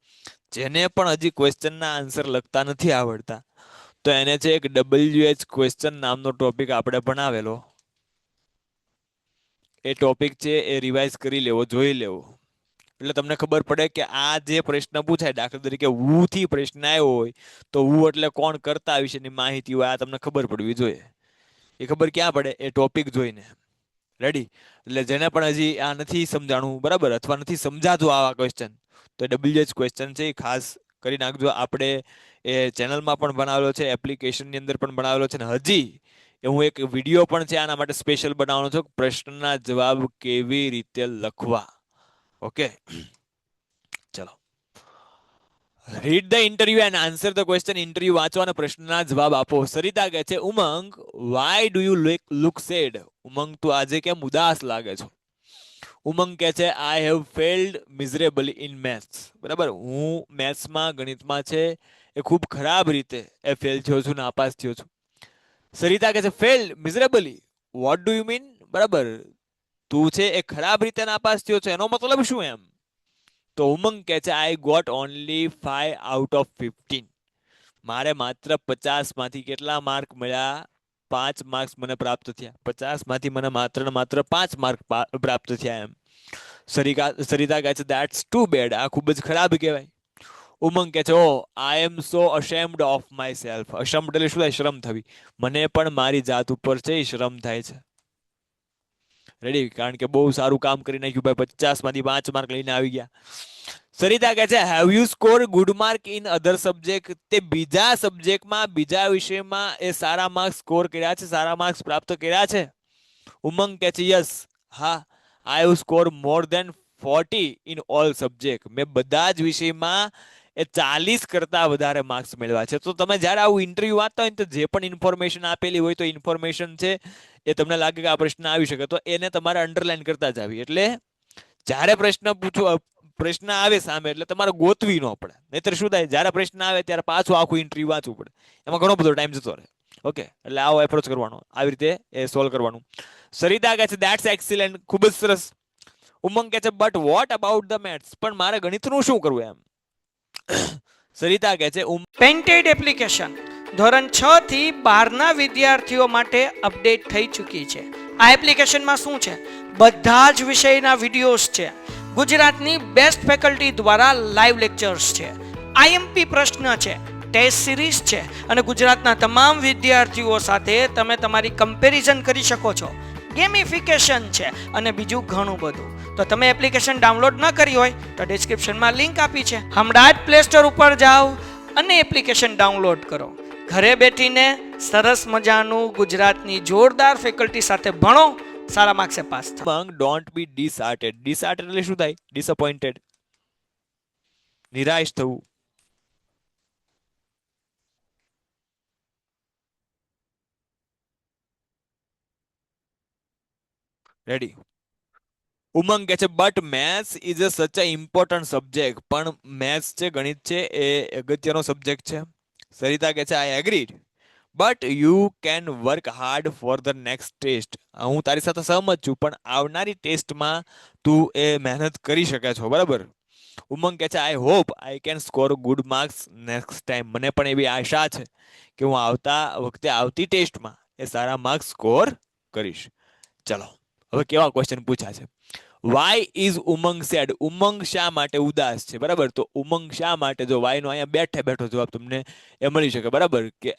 જેને પણ હજી ક્વેશ્ચનના આન્સર લખતા નથી આવડતા તો એને છે એક WH ક્વેશ્ચન નામનો ટોપિક આપણે ભણાવેલો. એ ટોપિક છે એ રિવાઇઝ કરી લેવો, જોઈ લેવો, એટલે તમને ખબર પડે કે આ જે પ્રશ્ન પૂછાય, દાખલા તરીકે વુ થી પ્રશ્ન આવ્યો હોય તો વુ એટલે કોણ, કરતા વિશેની માહિતી હોય, આ તમને ખબર પડવી જોઈએ. એ ખબર ક્યાં પડે? એ ટોપિક જોઈને. રેડી? એટલે જેને પણ હજી આ નથી સમજાણું, બરાબર, અથવા નથી સમજાતું આવા ક્વેશ્ચન, તો WH ક્વેશ્ચન છે એ ખાસ કરી નાખજો. આપણે એ ચેનલમાં પણ બનાવેલો છે, એપ્લિકેશનની અંદર પણ બનાવેલો છે, ને હજી હું એક વિડીયો પણ છે આના માટે સ્પેશિયલ બનાવવાનો છું, પ્રશ્નના જવાબ કેવી રીતે લખવા. ઓકે, ચલો. Read the interview and answer the question. Interview વાંચો અને પ્રશ્નના જવાબ આપો. સરિતા કહે છે Umang why do you look sad. Umang તું આજે કેમ ઉદાસ લાગે છો? ઉમંગ કહે છે I have failed miserably in maths. બરાબર, હું મેથ્સમાં ગણિતમાં છે એ ખૂબ ખરાબ રીતે એ ફેલ થયો છું, નાપાસ થયો છું. સરિતા કહે છે failed miserably, what do you mean? બરાબર, તું છે એ ખરાબ રીતે નાપાસ થયો છે, એનો મતલબ શું એમ? તો ઉમંગ કહે છે I got only 5 out of 15. મારે માત્ર 50 માંથી કેટલા માર્ક મળ્યા? 5 માર્ક્સ મને પ્રાપ્ત થયા. 50 માંથી મને માત્ર ને માત્ર 5 માર્ક પ્રાપ્ત થયા એમ. સરિતા કહે છે ધેટ્સ ટુ બેડ. આ ખૂબ જ ખરાબ કહેવાય. ઉમંગ કહે છે oh I am so ashamed of myself. Ashamed એટલે શું થાય? શરમ થવી. મને પણ મારી જાત ઉપર છે એ શરમ થાય છે. રેડી? કારણ કે બહુ સારું કામ કરી નાખ્યું ભાઈ, 50 માંથી 5 માર્ક લઈને આવી ગયા. સરિતા કહે છે have you score good mark in other subject. તે બીજા સબ્જેક્ટમાં, બીજા વિષયમાં એ સારા માર્ક્સ સ્કોર કર્યા છે, સારા માર્ક્સ પ્રાપ્ત કર્યા છે? ઉમંગ કહે છે યસ, હા, I have score more than 40 in all subject. મેં બધા જ વિષયમાં એ 40 કરતા વધારે માર્ક્સ મેળવ્યા છે. તો તમે જ્યારે આવું ઇન્ટરવ્યુ વાંચતા હોય ને, તો જે પણ ઇન્ફોર્મેશન આપેલી હોય, તો ઇન્ફોર્મેશન છે એ તમને લાગે કે આ પ્રશ્ન આવી શકે, તો એને તમારે અંડરલાઈન કરતા જ આવી. એટલે જ્યારે પ્રશ્ન આવે સામે એટલે તમારે ગોતવી ન પડે. નહીતર શું થાય, જ્યારે પ્રશ્ન આવે ત્યારે પાછું આખું ઇન્ટરવ્યુ વાંચવું પડે, એમાં ઘણો બધો ટાઈમ જતો રહે. ઓકે, એટલે આવો એપ્રોચ કરવાનો, આવી રીતે એ સોલ્વ કરવાનું. સરિતા કહે છે ધેટ્સ એક્સિલન્ટ, ખૂબ જ સરસ. ઉમંગ કહે છે but what about the maths. પણ મારે ગણિતનું શું કરવું એમ? સરિતા કહે છે પેન્ટેડ એપ્લિકેશન ધોરણ 6 થી 12ના વિદ્યાર્થીઓ માટે અપડેટ થઈ ચૂકી છે. આ એપ્લિકેશનમાં શું છે? બધા જ વિષયના વિડીયોઝ છે. ગુજરાતની બેસ્ટ ફેકલ્ટી દ્વારા લાઈવ લેક્ચર્સ છે, આઈએમપી પ્રશ્ન છે, ટેસ્ટ સિરીઝ છે, અને ગુજરાતના તમામ વિદ્યાર્થીઓ સાથે તમે તમારી કમ્પેરિઝન કરી શકો છો. ગેમિફિકેશન છે અને બીજું ઘણું બધું. તો તમે એપ્લિકેશન ડાઉનલોડ ન કરી હોય તો ડિસ્ક્રિપ્શનમાં લિંક આપી છે, હમણાં જ પ્લે સ્ટોર ઉપર જાઓ અને એપ્લિકેશન ડાઉનલોડ કરો. ઘરે બેઠીને સરસ મજાનું ગુજરાતની જોરદાર ફેકલ્ટી સાથે ભણો, સારા માર્ક્સે પાસ થાઓ. ઉમંગ ડોન્ટ બી ડિસહાર્ટેડ. ડિસહાર્ટેડ એટલે શું થાય? ડિસઅપોઇન્ટેડ, નિરાશ થવું. રેડી? ઉમંગ કહે છે but maths is a such a important subject. પણ મેથ્સ છે, ગણિત છે, એ અગત્યનો સબ્જેક્ટ છે. સરિતા કહે છે I agreed but you can work hard for the next test. હું તારી સાથે સહમત છું, પણ આવનારી ટેસ્ટમાં તું એ મહેનત કરી શકે છો. બરાબર? ઉમંગ કહે છે I hope I can score good marks next time. મને પણ એવી આશા છે કે હું આવતી ટેસ્ટમાં એ સારા માર્ક્સ સ્કોર કરીશ. ચલો, હવે કેવા ક્વેશ્ચન પૂછ્યા છે? Why is Umang sad. Umang શા માટે ઉદાસ છે? બરાબર, તો ઉમંગ શા માટે, જો વાય નો અહીંયા બેઠે બેઠો જવાબ તમને એ મળી શકે. બરાબર, કે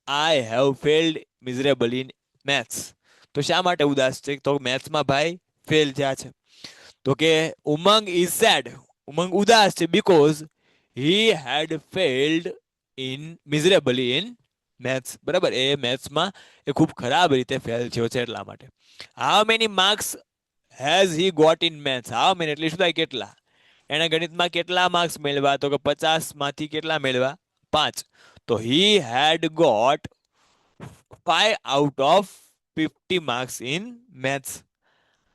I have failed miserable in maths. તો શા માટે ઉદાસ છે? તો મેથ્સમાં ભાઈ ફેલ થયા છે. તો કે ઉમંગ ઇઝ સેડ, ઉમંગ ઉદાસ છે, because he had failed in miserably in maths. બરાબર, એ મેથ્સમાં એ ખૂબ ખરાબ રીતે ફેલ થયો છે એટલા માટે. How many marks has he got in maths. How many એટલે શું થાય? કેટલા. એણે ગણિતમાં કેટલા માર્ક્સ મેળવ્યા? તો કે 50 માંથી કેટલા મેળવ્યા? 5. તો he had got 5 out of 50 marks in maths.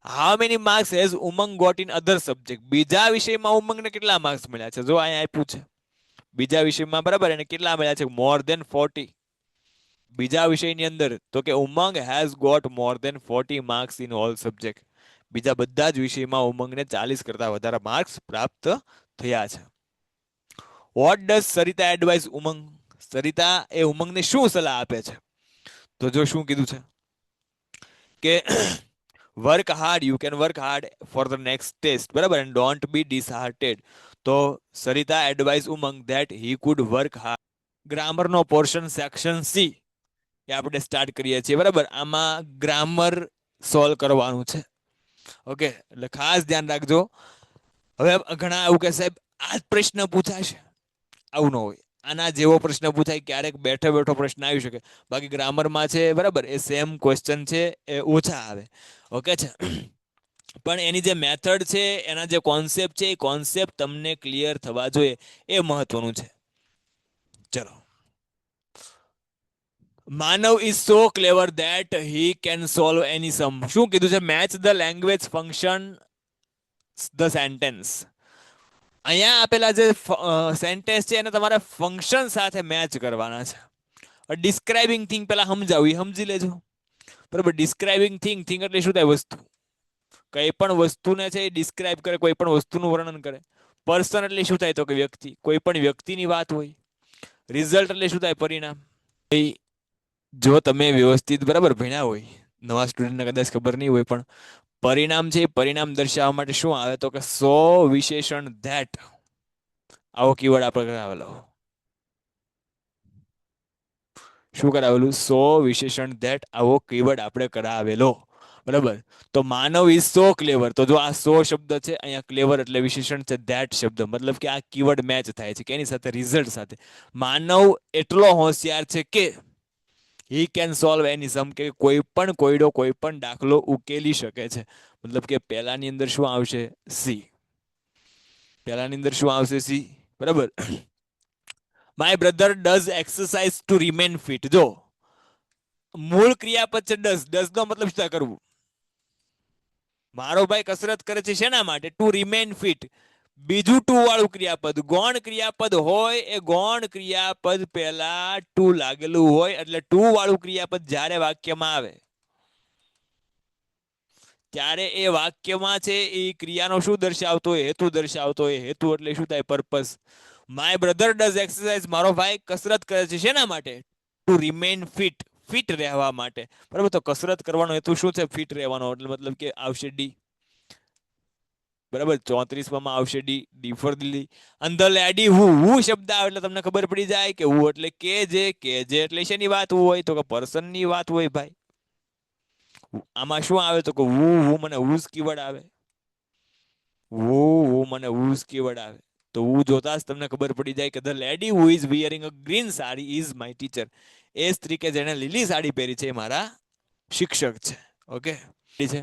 How many marks has Umang got in other subject. બીજા વિષયમાં ઉમંગને કેટલા માર્ક્સ મળ્યા છે? જો અહીંયા આપ્યું છે બીજા વિષયમાં, બરાબર, એને કેટલા મળ્યા છે? મોર દેન 40. બીજા વિષયની અંદર તો કે Umang has got more than 40 marks in all subject. બીજા બધા જ વિષયમાં ઉમંગને 40 કરતા વધારે માર્ક્સ પ્રાપ્ત થયા છે. વોટ ડઝ સરિતા એડવાઇસ ઉમંગ. સરિતા એ ઉમંગને શું સલાહ આપે છે? તો જો શું કીધું છે કે work hard, you can work hard for the next test. બરાબર, એન્ડ ડોન્ટ બી ડિસહાર્ટેડ. તો Sarita advise Umang that he could work hard. ગ્રામરનો પોર્શન સેક્શન સી એ આપણે સ્ટાર્ટ કરીએ છીએ. બરાબર, આમાં ગ્રામર સોલ્વ કરવાનું છે. ઓકે, એટલે ખાસ ધ્યાન રાખજો. હવે ઘણા એવું કે સાહેબ આ જ પ્રશ્ન પૂછાશે, આવું ન હોય. આના જેવો પ્રશ્ન પૂછાય, ક્યારેક બેઠો બેઠો પ્રશ્ન આવી શકે. બાકી ગ્રામરમાં છે, બરાબર, એ સેમ ક્વેશ્ચન છે, એ ઓછા આવે. ઓકે છે? પણ એની જે મેથડ છે, એના જે કોન્સેપ્ટ છે, એ કોન્સેપ્ટ તમને ક્લિયર થવા જોઈએ, એ મહત્વનું છે. ચલો, Manav is so clever that he can solve any sum. શું કીધું છે? Match the language function the sentence. અહીંયા આપેલા જે સેન્ટેન્સ છે એને તમારે ફંક્શન સાથે મેચ કરવાના છે. ડિસ્ક્રાઇબિંગ થિંગ પેલા સમજાવું, એ સમજી લેજો. બરાબર, ડિસ્ક્રાઇબિંગ થિંગ, થિંગ એટલે શું થાય? વસ્તુ. કઈ પણ વસ્તુને છે એ ડિસ્ક્રાઇબ કરે, કોઈ પણ વસ્તુનું વર્ણન કરે. પર્સન એટલે શું થાય? તો કે વ્યક્તિ, કોઈ પણ વ્યક્તિની વાત હોય. રિઝલ્ટ એટલે શું થાય? પરિણામ. જો તમે વ્યવસ્થિત બરાબર ભણ્યા હોય, નવા સ્ટુડન્ટને કદાચ ખબર નહીં હોય, પણ પરિણામ છે, પરિણામ દર્શાવવા માટે શું આવે? તો કે સો વિશેષણ ધેટ. આવો કીવર્ડ આપણે કરાવેલો. શું કરાવેલું? સો વિશેષણ ધેટ, આવો કીવર્ડ આપણે કરાવેલો. બરાબર, તો માનવ ઇઝ સો ક્લેવર. તો જો આ સો શબ્દ છે, અહીંયા ક્લેવર એટલે વિશેષણ છે ધેટ શબ્દ, મતલબ કે આ કીવર્ડ મેચ થાય છે કેની સાથે? રિઝલ્ટ સાથે. માનવ એટલો હોશિયાર છે કે હી કેન સોલ્વ એની સમ, કે કોઈ પણ કોયડો, કોઈ પણ દાખલો ઉકેલી શકે છે. મતલબ કે પહેલાની અંદર શું આવશે? સી. પહેલાની અંદર શું આવશે? સી. બરાબર. My brother does exercise two remain fit. જો મૂળ ક્રિયાપદ છે ડઝ. ડઝ નો મતલબ શું કરવું? મારો ભાઈ કસરત કરે છે શેના માટે? Two remain fit. બીજું ટુ વાળું ક્રિયાપદ, ગૌણ ક્રિયાપદ હોય, એ ગૌણ ક્રિયાપદ પહેલા ટુ લાગેલું હોય, એટલે ટુ વાળું ક્રિયાપદ જ્યારે વાક્યમાં આવે ત્યારે એ વાક્યમાં છે એ ક્રિયાનો શું દર્શાવતો હોય? હેતુ દર્શાવતો હોય. હેતુ એટલે શું થાય? Purpose. My brother does exercise. મારો ભાઈ કસરત કરે છે શેના માટે? Two remain fit. ફિટ રહેવા માટે. બરાબર, તો કસરત કરવાનો હેતુ શું છે? ફિટ રહેવાનો. એટલે મતલબ કે આવશે ડી. બરાબર, 34માં આવશે ડી. D four Delhi. અંદર લેડી હુ શબ્દ આવે એટલે તમને ખબર પડી જાય કે હુ એટલે કે જે એટલે શેની વાત હોય? તો કે પર્સનની વાત હોય ભાઈ. આમાં શું આવે? તો કે હુ મને હુઝ કીવર્ડ આવે. હુ મને હુઝ કીવર્ડ આવે. તો હું જોતા જ તમને ખબર પડી જાય કે the lady who is wearing a green sari is my teacher. એ સ્ત્રી કે જેને લીલી સાડી પહેરી છે એ મારા શિક્ષક છે. ઓકે છે.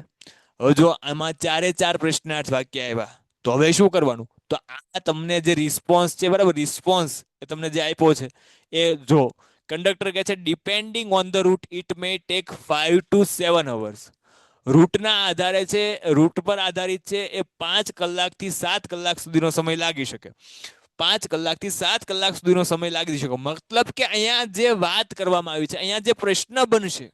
હવે જો આમાં ચારે ચાર પ્રશ્નાર્થ વાક્ય આવ્યા, તો હવે શું કરવાનું? તો આ તમને જે રિસ્પોન્સ છે, બરાબર, રિસ્પોન્સ એ તમને જે આપ્યો છે એ જો કંડક્ટર કહે છે depending on the route it may take 5 to 7 hours. રૂટના આધારે છે, રૂટ પર આધારિત છે, એ 5 કલાકથી 7 કલાક સુધીનો સમય લાગી શકે. 5 કલાકથી 7 કલાક સુધીનો સમય લાગી શકે. મતલબ કે અહીંયા જે વાત કરવામાં આવી છે, અહીંયા જે પ્રશ્ન બનશે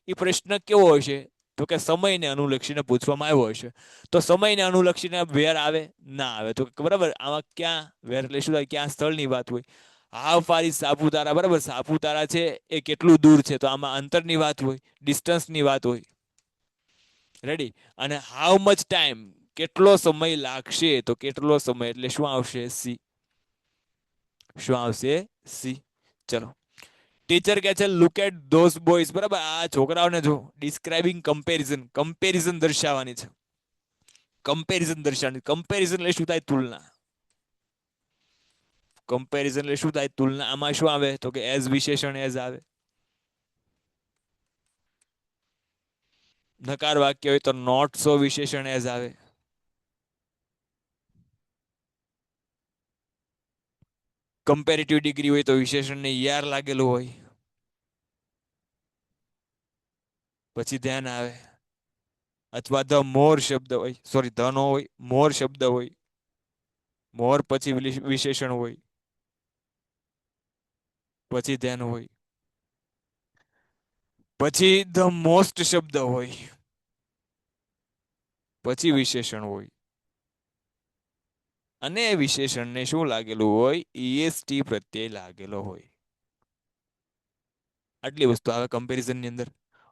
એ પ્રશ્ન કેવો હશે? તો કે સમયને અનુલક્ષીને પૂછવામાં આવ્યો હશે. તો સમયને અનુલક્ષીને વેર આવે? ના આવે. તો બરાબર, આમાં ક્યાં વેર એટલે શું થાય? ક્યાં સ્થળની વાત હોય? How far is Saputara. બરાબર, સાપુતારા છે એ કેટલું દૂર છે? તો આમાં અંતરની વાત હોય, ડિસ્ટન્સની વાત હોય. રેડી. અને હાઉ મચ ટાઈમ, કેટલો સમય લાગશે? તો કેટલો સમય એટલે શું આવશે? સી. શું આવશે? સી. ચલો, ટીચર કહે છે લુક એટ ધોઝ બોયઝ. બરાબર, આ છોકરાઓને જો. Describing comparison. કમ્પેરિઝન દર્શાવવાની છે. કમ્પેરિઝન દર્શાવવાની. કમ્પેરિઝન એટલે શું થાય? તુલના. કમ્પેરિઝન એટલે શું થાય? તુલના. આમાં શું આવે? તો કે એઝ વિશેષણ એઝ આવે. નકાર વાક્ય હોય તો નોટ સો વિશેષણ એઝ આવે. કમ્પેરેટિવ ડિગ્રી હોય તો વિશેષણને યાર લાગેલું હોય. પછી ધ્યાન આવે. અથવા ધ મોર શબ્દ હોય, સોરી ધ નો હોય, મોર શબ્દ હોય. મોર પછી વિશેષણ હોય. પછી ધ્યાન હોય. પછી ધ મોસ્ટ શબ્દ હોય. પછી વિશેષણ હોય. અને વિશેષણને શું લાગેલું હોય? ઈએસટી પ્રત્યય લાગેલો હોય. આટલી વસ્તુ આવે કમ્પેરિઝનની અંદર.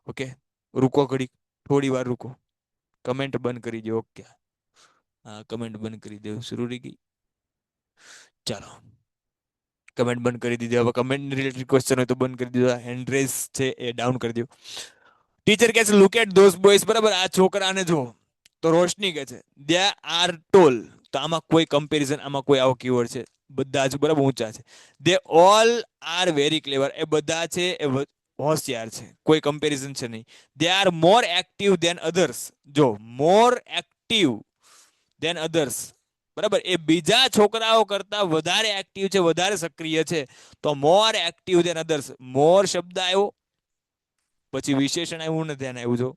ઓકે, રૂકો ઘડી, થોડી વાર રૂકો. કમેન્ટ બંધ કરી દો. ઓકે, હા, કમેન્ટ બંધ કરી દો. શરૂ રહી ગઈ. ચાલો, કમેન્ટ બંધ કરી દીધી. હવે કમેન્ટ રિલેટેડ ક્વેશ્ચન હોય તો બંધ કરી દીધો. હેન્ડ રેઝ છે એ ડાઉન કરી દો. ટીચર કહે છે લુક એટ ધોઝ બોયઝ. બરાબર, આ છોકરાને જો. તો રોશની કહે છે દે આર ટોલ. તો આમાં કોઈ કમ્પેરિઝન, આમાં કોઈ આવો કીવર્ડ છે? બધા જ બરાબર ઊંચા છે. They all are very clever. એ બધા છે એ હોશિયાર છે, કોઈ કમ્પેરિઝન છે નહીં. They are more active than others. જો મોર એક્ટિવ દેન અધર્સ, બરાબર, એ બીજા છોકરાઓ કરતા વધારે એક્ટિવ છે, વધારે સક્રિય છે. તો મોર એક્ટિવ દેન અધર્સ, મોર શબ્દ આવ્યો, પછી વિશેષણ આવ્યું ને ધ્યાન આવ્યું. જો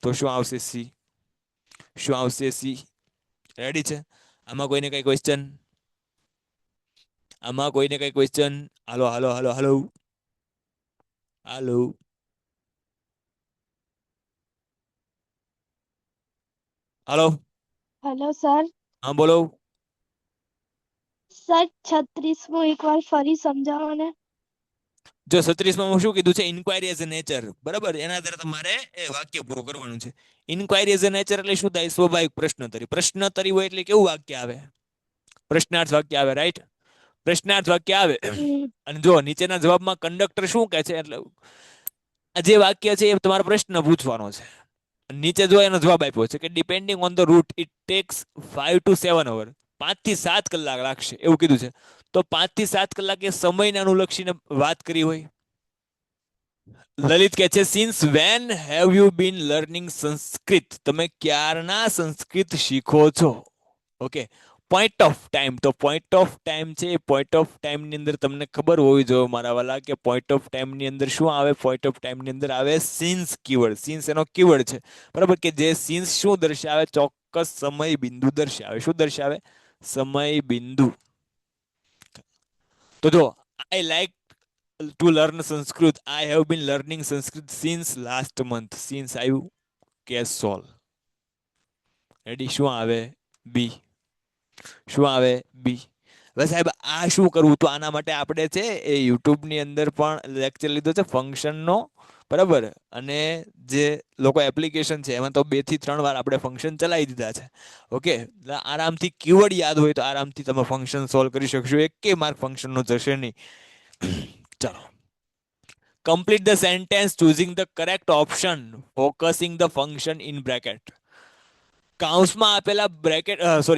તો શું આવશે? સી. શું આવશે? સી. રેડી છે? આમાં કોઈને કઈ ક્વેશ્ચન? આમાં કોઈને કઈ question? Hello hello hello hello hello hello. Hello sir. હા બોલો. સર 36મો એકવાર ફરી સમજાવો ને. જો 36માં શું કીધું છે? ઇન્ક્વાયરી એઝ અ નેચર, બરાબર, એના આધારે તમારે એ વાક્ય પૂરું કરવાનું છે. ઇન્ક્વાયરી એઝ અ નેચર એટલે શું થાય? સ્વાભાવિક પ્રશ્નોત્તરી. પ્રશ્નોત્તરી હોય એટલે કેવું વાક્ય આવે? પ્રશ્નાર્થ વાક્ય આવે, રાઈટ? પ્રશ્નાર્થ વાક્ય આવે. અને જો નીચેના જવાબમાં કંડક્ટર શું કહે છે, એટલે આ જે વાક્ય છે એ તમારો પ્રશ્ન પૂછવાનો છે. નીચે જો એનો જવાબ આપ્યો છે કે depending on the route it takes 5 to 7 hour, 5 થી 7 કલાક લાગશે, એવું કીધું છે. તો 5 થી 7 કલાક એ સમયને અનુલક્ષીને વાત કરી હોય. લલિત કહે છે since when have you been learning Sanskrit? તમે ક્યારના સંસ્કૃત શીખો છો? Okay, point of time. તો પોઈન્ટ ઓફ ટાઈમ છે, પોઈન્ટ ઓફ ટાઈમ ની અંદર તમને ખબર હોવી જોઈએ મારા વાલા કે પોઈન્ટ ઓફ ટાઈમ ની અંદર શું આવે? પોઈન્ટ ઓફ ટાઈમ ની અંદર આવે સિન્સ કીવર્ડ. સિન્સ એનો કીવર્ડ છે, બરાબર, કે જે સિન્સ શું દર્શાવે? ચોક્કસ સમય બિંદુ દર્શાવે. શું દર્શાવે? સમય બિંદુ. તો જો I like to learn Sanskrit. I have been learning Sanskrit since last month. Since આવ્યું, કેસ સોલ. રેડી? શું આવે? બી. શું આવે? બી. હવે સાહેબ આ શું કરવું? તો આના માટે આપણે છે એ યુટ્યુબ ની અંદર પણ લેક્ચર લીધો છે ફંક્શનનો, બરાબર, અને જે લોકો એપ્લિકેશન છે એમાં તો 2 થી 3 વાર આપણે ફંક્શન ચલાવી દીધા છે. ઓકે, આરામથી કીવર્ડ યાદ હોય તો આરામથી તમે ફંક્શન સોલ્વ કરી શકશો. એકે માર્ક ફંક્શનનો જશે નહીં. ચાલો, complete the sentence choosing the correct option, focusing the function in bracket. કૌંસમાં આપેલા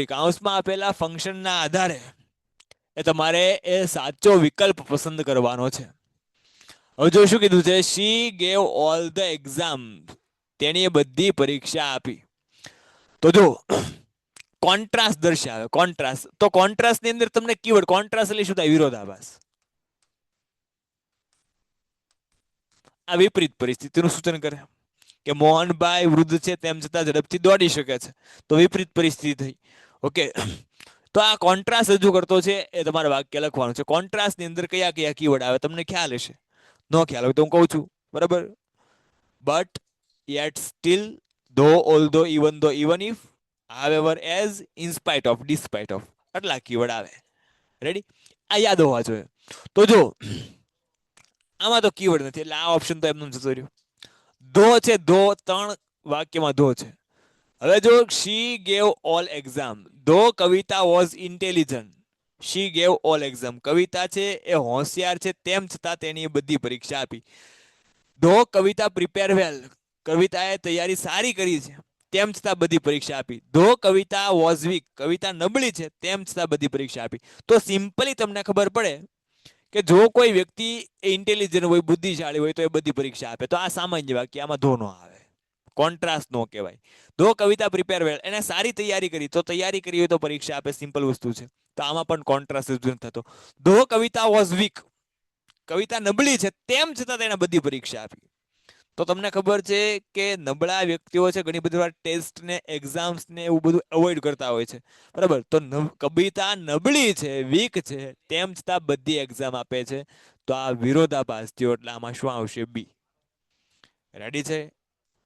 કૌંસમાં આપેલા ફંક્શનના આધારે એ તમારે એ સાચો વિકલ્પ પસંદ કરવાનો છે. હવે જો શું કીધું છે? શી ગેવ ઓલ ધ એક્ઝામ. તેણીએ બધી પરીક્ષા આપી. તો જો કોન્ટ્રાસ્ટ દર્શાવે. કોન્ટ્રાસ્ટ, તો કોન્ટ્રાસ્ટ ની અંદર તમને કીવર્ડ કોન્ટ્રાસ્ટ એટલે શું થાય? વિરોધાભાસ. આ વિપરીત પરિસ્થિતિનું સૂચન કરે કે મોહનભાઈ વૃદ્ધ છે તેમ છતાં ઝડપથી દોડી શકે છે. તો વિપરીત પરિસ્થિતિ થઈ. ઓકે, તો આ કોન્ટ્રાસ્ટ રજૂ કરતો છે એ તમારે વાક્ય લખવાનું છે. કોન્ટ્રાસ્ટ ની અંદર કયા કયા કીવર્ડ આવે તમને ખ્યાલ હશે. નો ખ્યાલ હોય તો હું કહું છું, બરાબર. But, yet, still, though, although, even though, even if, however, as, in spite of, despite of, આટલા કીવર્ડ આવે. રેડી? આ યાદ હોવા જોઈએ. તો જો આમાં તો કીવર્ડ નથી એટલે આ ઓપ્શન તો એમનું જતો રહ્યો. ધો છે, ધો 3 વાક્યમાં ધો છે. હવે જો શી gave all exam. Though Kavita was intelligent, she gave all exam. કવિતા છે એ હોશિયાર છે તેમ છતાં તેની બધી પરીક્ષા આપી. ધો કવિતા પ્રિપેર વેલ. કવિતાએ તૈયારી સારી કરી છે તેમ છતાં બધી પરીક્ષા આપી. ધો કવિતા વોઝ વીક. કવિતા નબળી છે તેમ છતાં બધી પરીક્ષા આપી. તો સિમ્પલી તમને ખબર પડે કે જો કોઈ વ્યક્તિ ઇન્ટેલિજન્ટ હોય, બુદ્ધિશાળી હોય તો એ બધી પરીક્ષા આપે. તો આ સામાન્ય વાક્ય, આમાં ધો નો આવે, કોન્ટ્રાસ્ટ નો કહેવાય. ધો કવિતા પ્રિપેર વેલ, એને સારી તૈયારી કરી, તો તૈયારી કરી હોય તો પરીક્ષા આપે. સિમ્પલ વસ્તુ છે. તો આમાં પણ કોન્ટ્રાસ્ટ નથી થતો. ધો કવિતા વોઝ વીક. કવિતા નબળી છે તેમ છતાં તેણે બધી પરીક્ષા આપી. તો તમને ખબર છે કે નબળા વ્યક્તિઓ છે ઘણી બધી વાર ટેસ્ટ ને એક્ઝામ્સ ને એવું બધું અવોઇડ કરતા હોય છે, બરાબર. તો કવિતા નબળી છે, વીક છે, તેમ છતાં બધી એક્ઝામ આપે છે. તો આ વિરોધાભાસ થયો એટલે આમાં શું આવશે? બી. રેડી છે?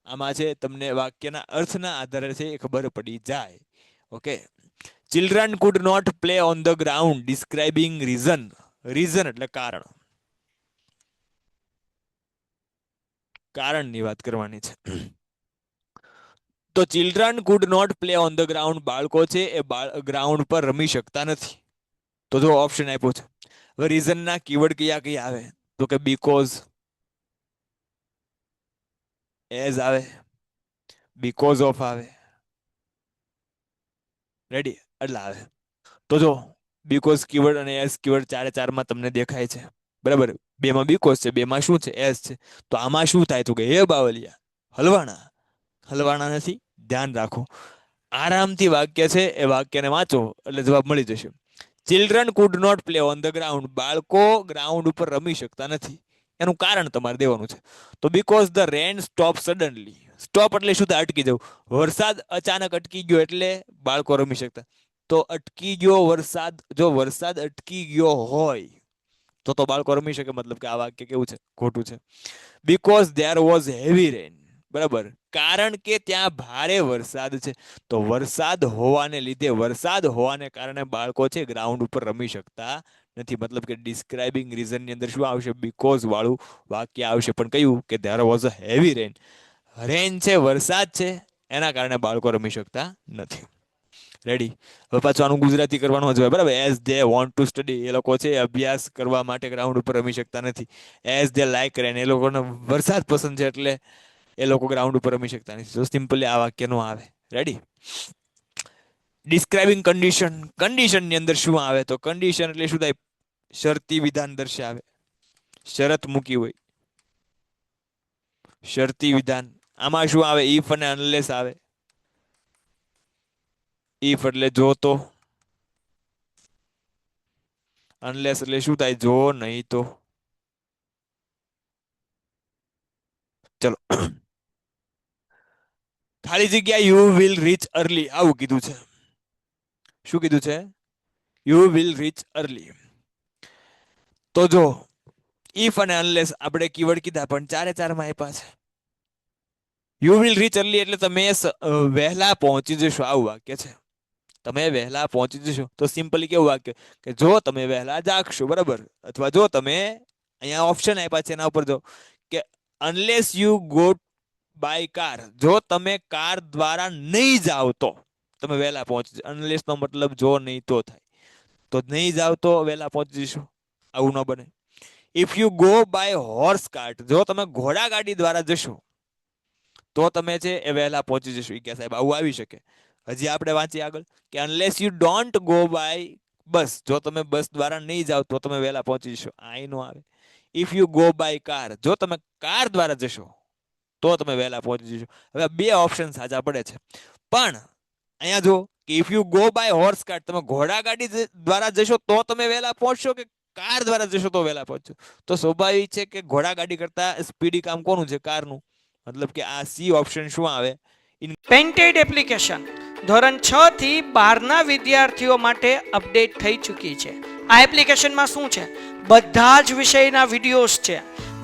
આમાં છે તમને વાક્યના અર્થના આધારે છે એ ખબર પડી જાય. Okay, children could not play on the ground, describing reason. Reason એટલે કારણ. કારણની વાત કરવાની છે. તો children could not play on the ground. બાળકો છે એ ગ્રાઉન્ડ પર રમી શકતા નથી. તો જો ઓપ્શન આપ્યો છે. હવે રીઝનના કીવર્ડ કયા કયા આવે? તો કે બીકોઝ, એઝ આવે, બીકોઝ ઓફ આવે. રેડી? એટલે આવે. તો જો બીકોઝ કીવર્ડ અને એઝ કીવર્ડ 4 માં તમને દેખાય છે, બરાબર, બેમાં બીકોઝ છે, બેમાં શું છે, એસ છે. તો આમાં શું થાય? તો કે હે બાવલિયા, હલવાણા. હલવાણા નથી, ધ્યાન રાખો. આરામથી વાક્ય છે એ વાક્યને વાંચો એટલે જવાબ મળી જશે. Children could not play on the ground. બાળકો ગ્રાઉન્ડ ઉપર રમી શકતા નથી. એનું કારણ તમારે દેવાનું છે. તો because the rain stop suddenly. Stop એટલે શું થાય? અટકી જવું. વરસાદ અચાનક અટકી ગયો એટલે બાળકો રમી શકતા. તો અટકી ગયો વરસાદ, જો વરસાદ અટકી ગયો હોય તો બાળકો રમી શકે. મતલબ કે આ વાક્ય કેવું છે? ખોટું છે. Because there was heavy rain. બરાબર, કારણ કે ત્યાં ભારે વરસાદ છે. તો વરસાદ હોવાને લીધે, વરસાદ હોવાને કારણે બાળકો છે ગ્રાઉન્ડ ઉપર રમી શકતા નથી. મતલબ કે ડિસ્ક્રાઇબિંગ રીઝન ની અંદર શું આવશે? બીકોઝ વાળું વાક્ય આવશે. પણ કયું? કે there was a heavy rain. Rain છે, વરસાદ છે, એના કારણે બાળકો રમી શકતા નથી. રેડી? હવે પાછું આનું ગુજરાતી કરવાનું જ હોય. બરાબર, as they want to study. એ લોકો છે અભ્યાસ કરવા માટે ગ્રાઉન્ડ ઉપર રમી શકતા નથી. એઝ ધે લાઈક રેન. એ લોકોને વરસાદ પસંદ છે એટલે એ લોકો ગ્રાઉન્ડ ઉપર રમી શકતા નથી. તો સિમ્પલી આ વાક્ય નો આવે. રેડી? Describing condition. કન્ડિશન ની અંદર શું આવે? તો કન્ડિશન એટલે શું થાય? શરતી વિધાન દર્શાવે. શરત મૂકી હોય, શરતી વિધાન. આમાં શું આવે? ઇફ અને અનલેસ આવે. ઇફ એટલે જો તો, અનલેસ એટલે શું થાય? જો નહીં તો. ચલો, ખાલી જગ્યા યુ વિલ રીચ અર્લી. આવું કીધું છે. શું કીધું છે? You will rich early. તો જો ઇફ અને અનલેસ આપણે કીવર્ડ કીધા પણ ચારે ચારમાં આપ્યા છે. યુ વિલ રીચ અર્લી એટલે તમે વહેલા પહોંચી જશો. આવું વાક્ય છે. તમે વહેલા પહોંચી જશો. તો સિમ્પલી કેવું વાક્ય? કે જો તમે વહેલા જાગશો. બરાબર, અથવા જો તમે, અહીંયા ઓપ્શન આપ્યા છે એના ઉપર જો, કે unless you go by car. જો તમે કાર દ્વારા નહીં જાઓ તો તમે વહેલા પહોંચી. અનલેસ નો મતલબ જો નહીં તો થાય. તો નહીં જાવ તો વહેલા પહોંચી જશો. આવું ન બને. If you go by horse cart. જો તમે ઘોડા ગાડી દ્વારા જશો તો તમે છે એ વહેલા પહોંચી જશો. એ કે સાહેબ આવું આવી શકે. હજી આપણે વાંચીએ આગળ કે unless you don't go by bus. જો તમે બસ દ્વારા નહીં જાઓ તો તમે વહેલા પહોંચી જશો. આ નો આવે. If you go by car. જો તમે કાર દ્વારા જશો તો તમે વહેલા પહોંચી જશો. હવે બે ઓપ્શન સાચા પડે છે. પણ અહીંયા જો કે if you go by horse cart, તમે ઘોડા ગાડી દ્વારા જશો તો તમે વહેલા પહોંચશો કે કાર દ્વારા જશો તો વહેલા પહોંચશો? તો સ્વાભાવિક છે કે ઘોડા ગાડી કરતા સ્પીડી કામ કોનું છે? કારનું. મતલબ કે આ સી ઓપ્શન શું આવે? પેન્ટેડ એપ્લિકેશન ધોરણ 6 થી 12ના વિદ્યાર્થીઓ માટે અપડેટ થઈ ચૂકી છે. આ એપ્લિકેશનમાં શું છે? બધા જ વિષયના વિડીયોઝ છે.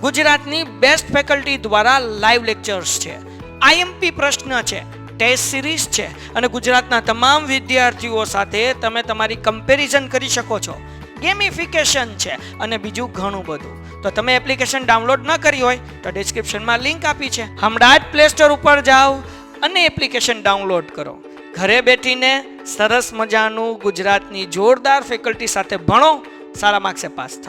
ગુજરાતની બેસ્ટ ફેકલ્ટી દ્વારા લાઈવ લેક્ચર્સ છે. આઈએમપી પ્રશ્ન છે, ટેસ્ટ સિરીઝ છે અને ગુજરાતના તમામ વિદ્યાર્થીઓ સાથે તમે તમારી કમ્પેરિઝન કરી શકો છો. ગેમિફિકેશન છે અને બીજું ઘણું બધું. તો તમે એપ્લિકેશન ડાઉનલોડ ન કરી હોય તો ડિસ્ક્રિપ્શનમાં લિંક આપી છે. હમણાં જ પ્લે સ્ટોર ઉપર જાઓ અને એપ્લિકેશન ડાઉનલોડ કરો. ઘરે બેઠીને સરસ મજાનું ગુજરાતની જોરદાર ફેકલ્ટી સાથે ભણો, સારા માર્ક્સે પાસ થાઓ.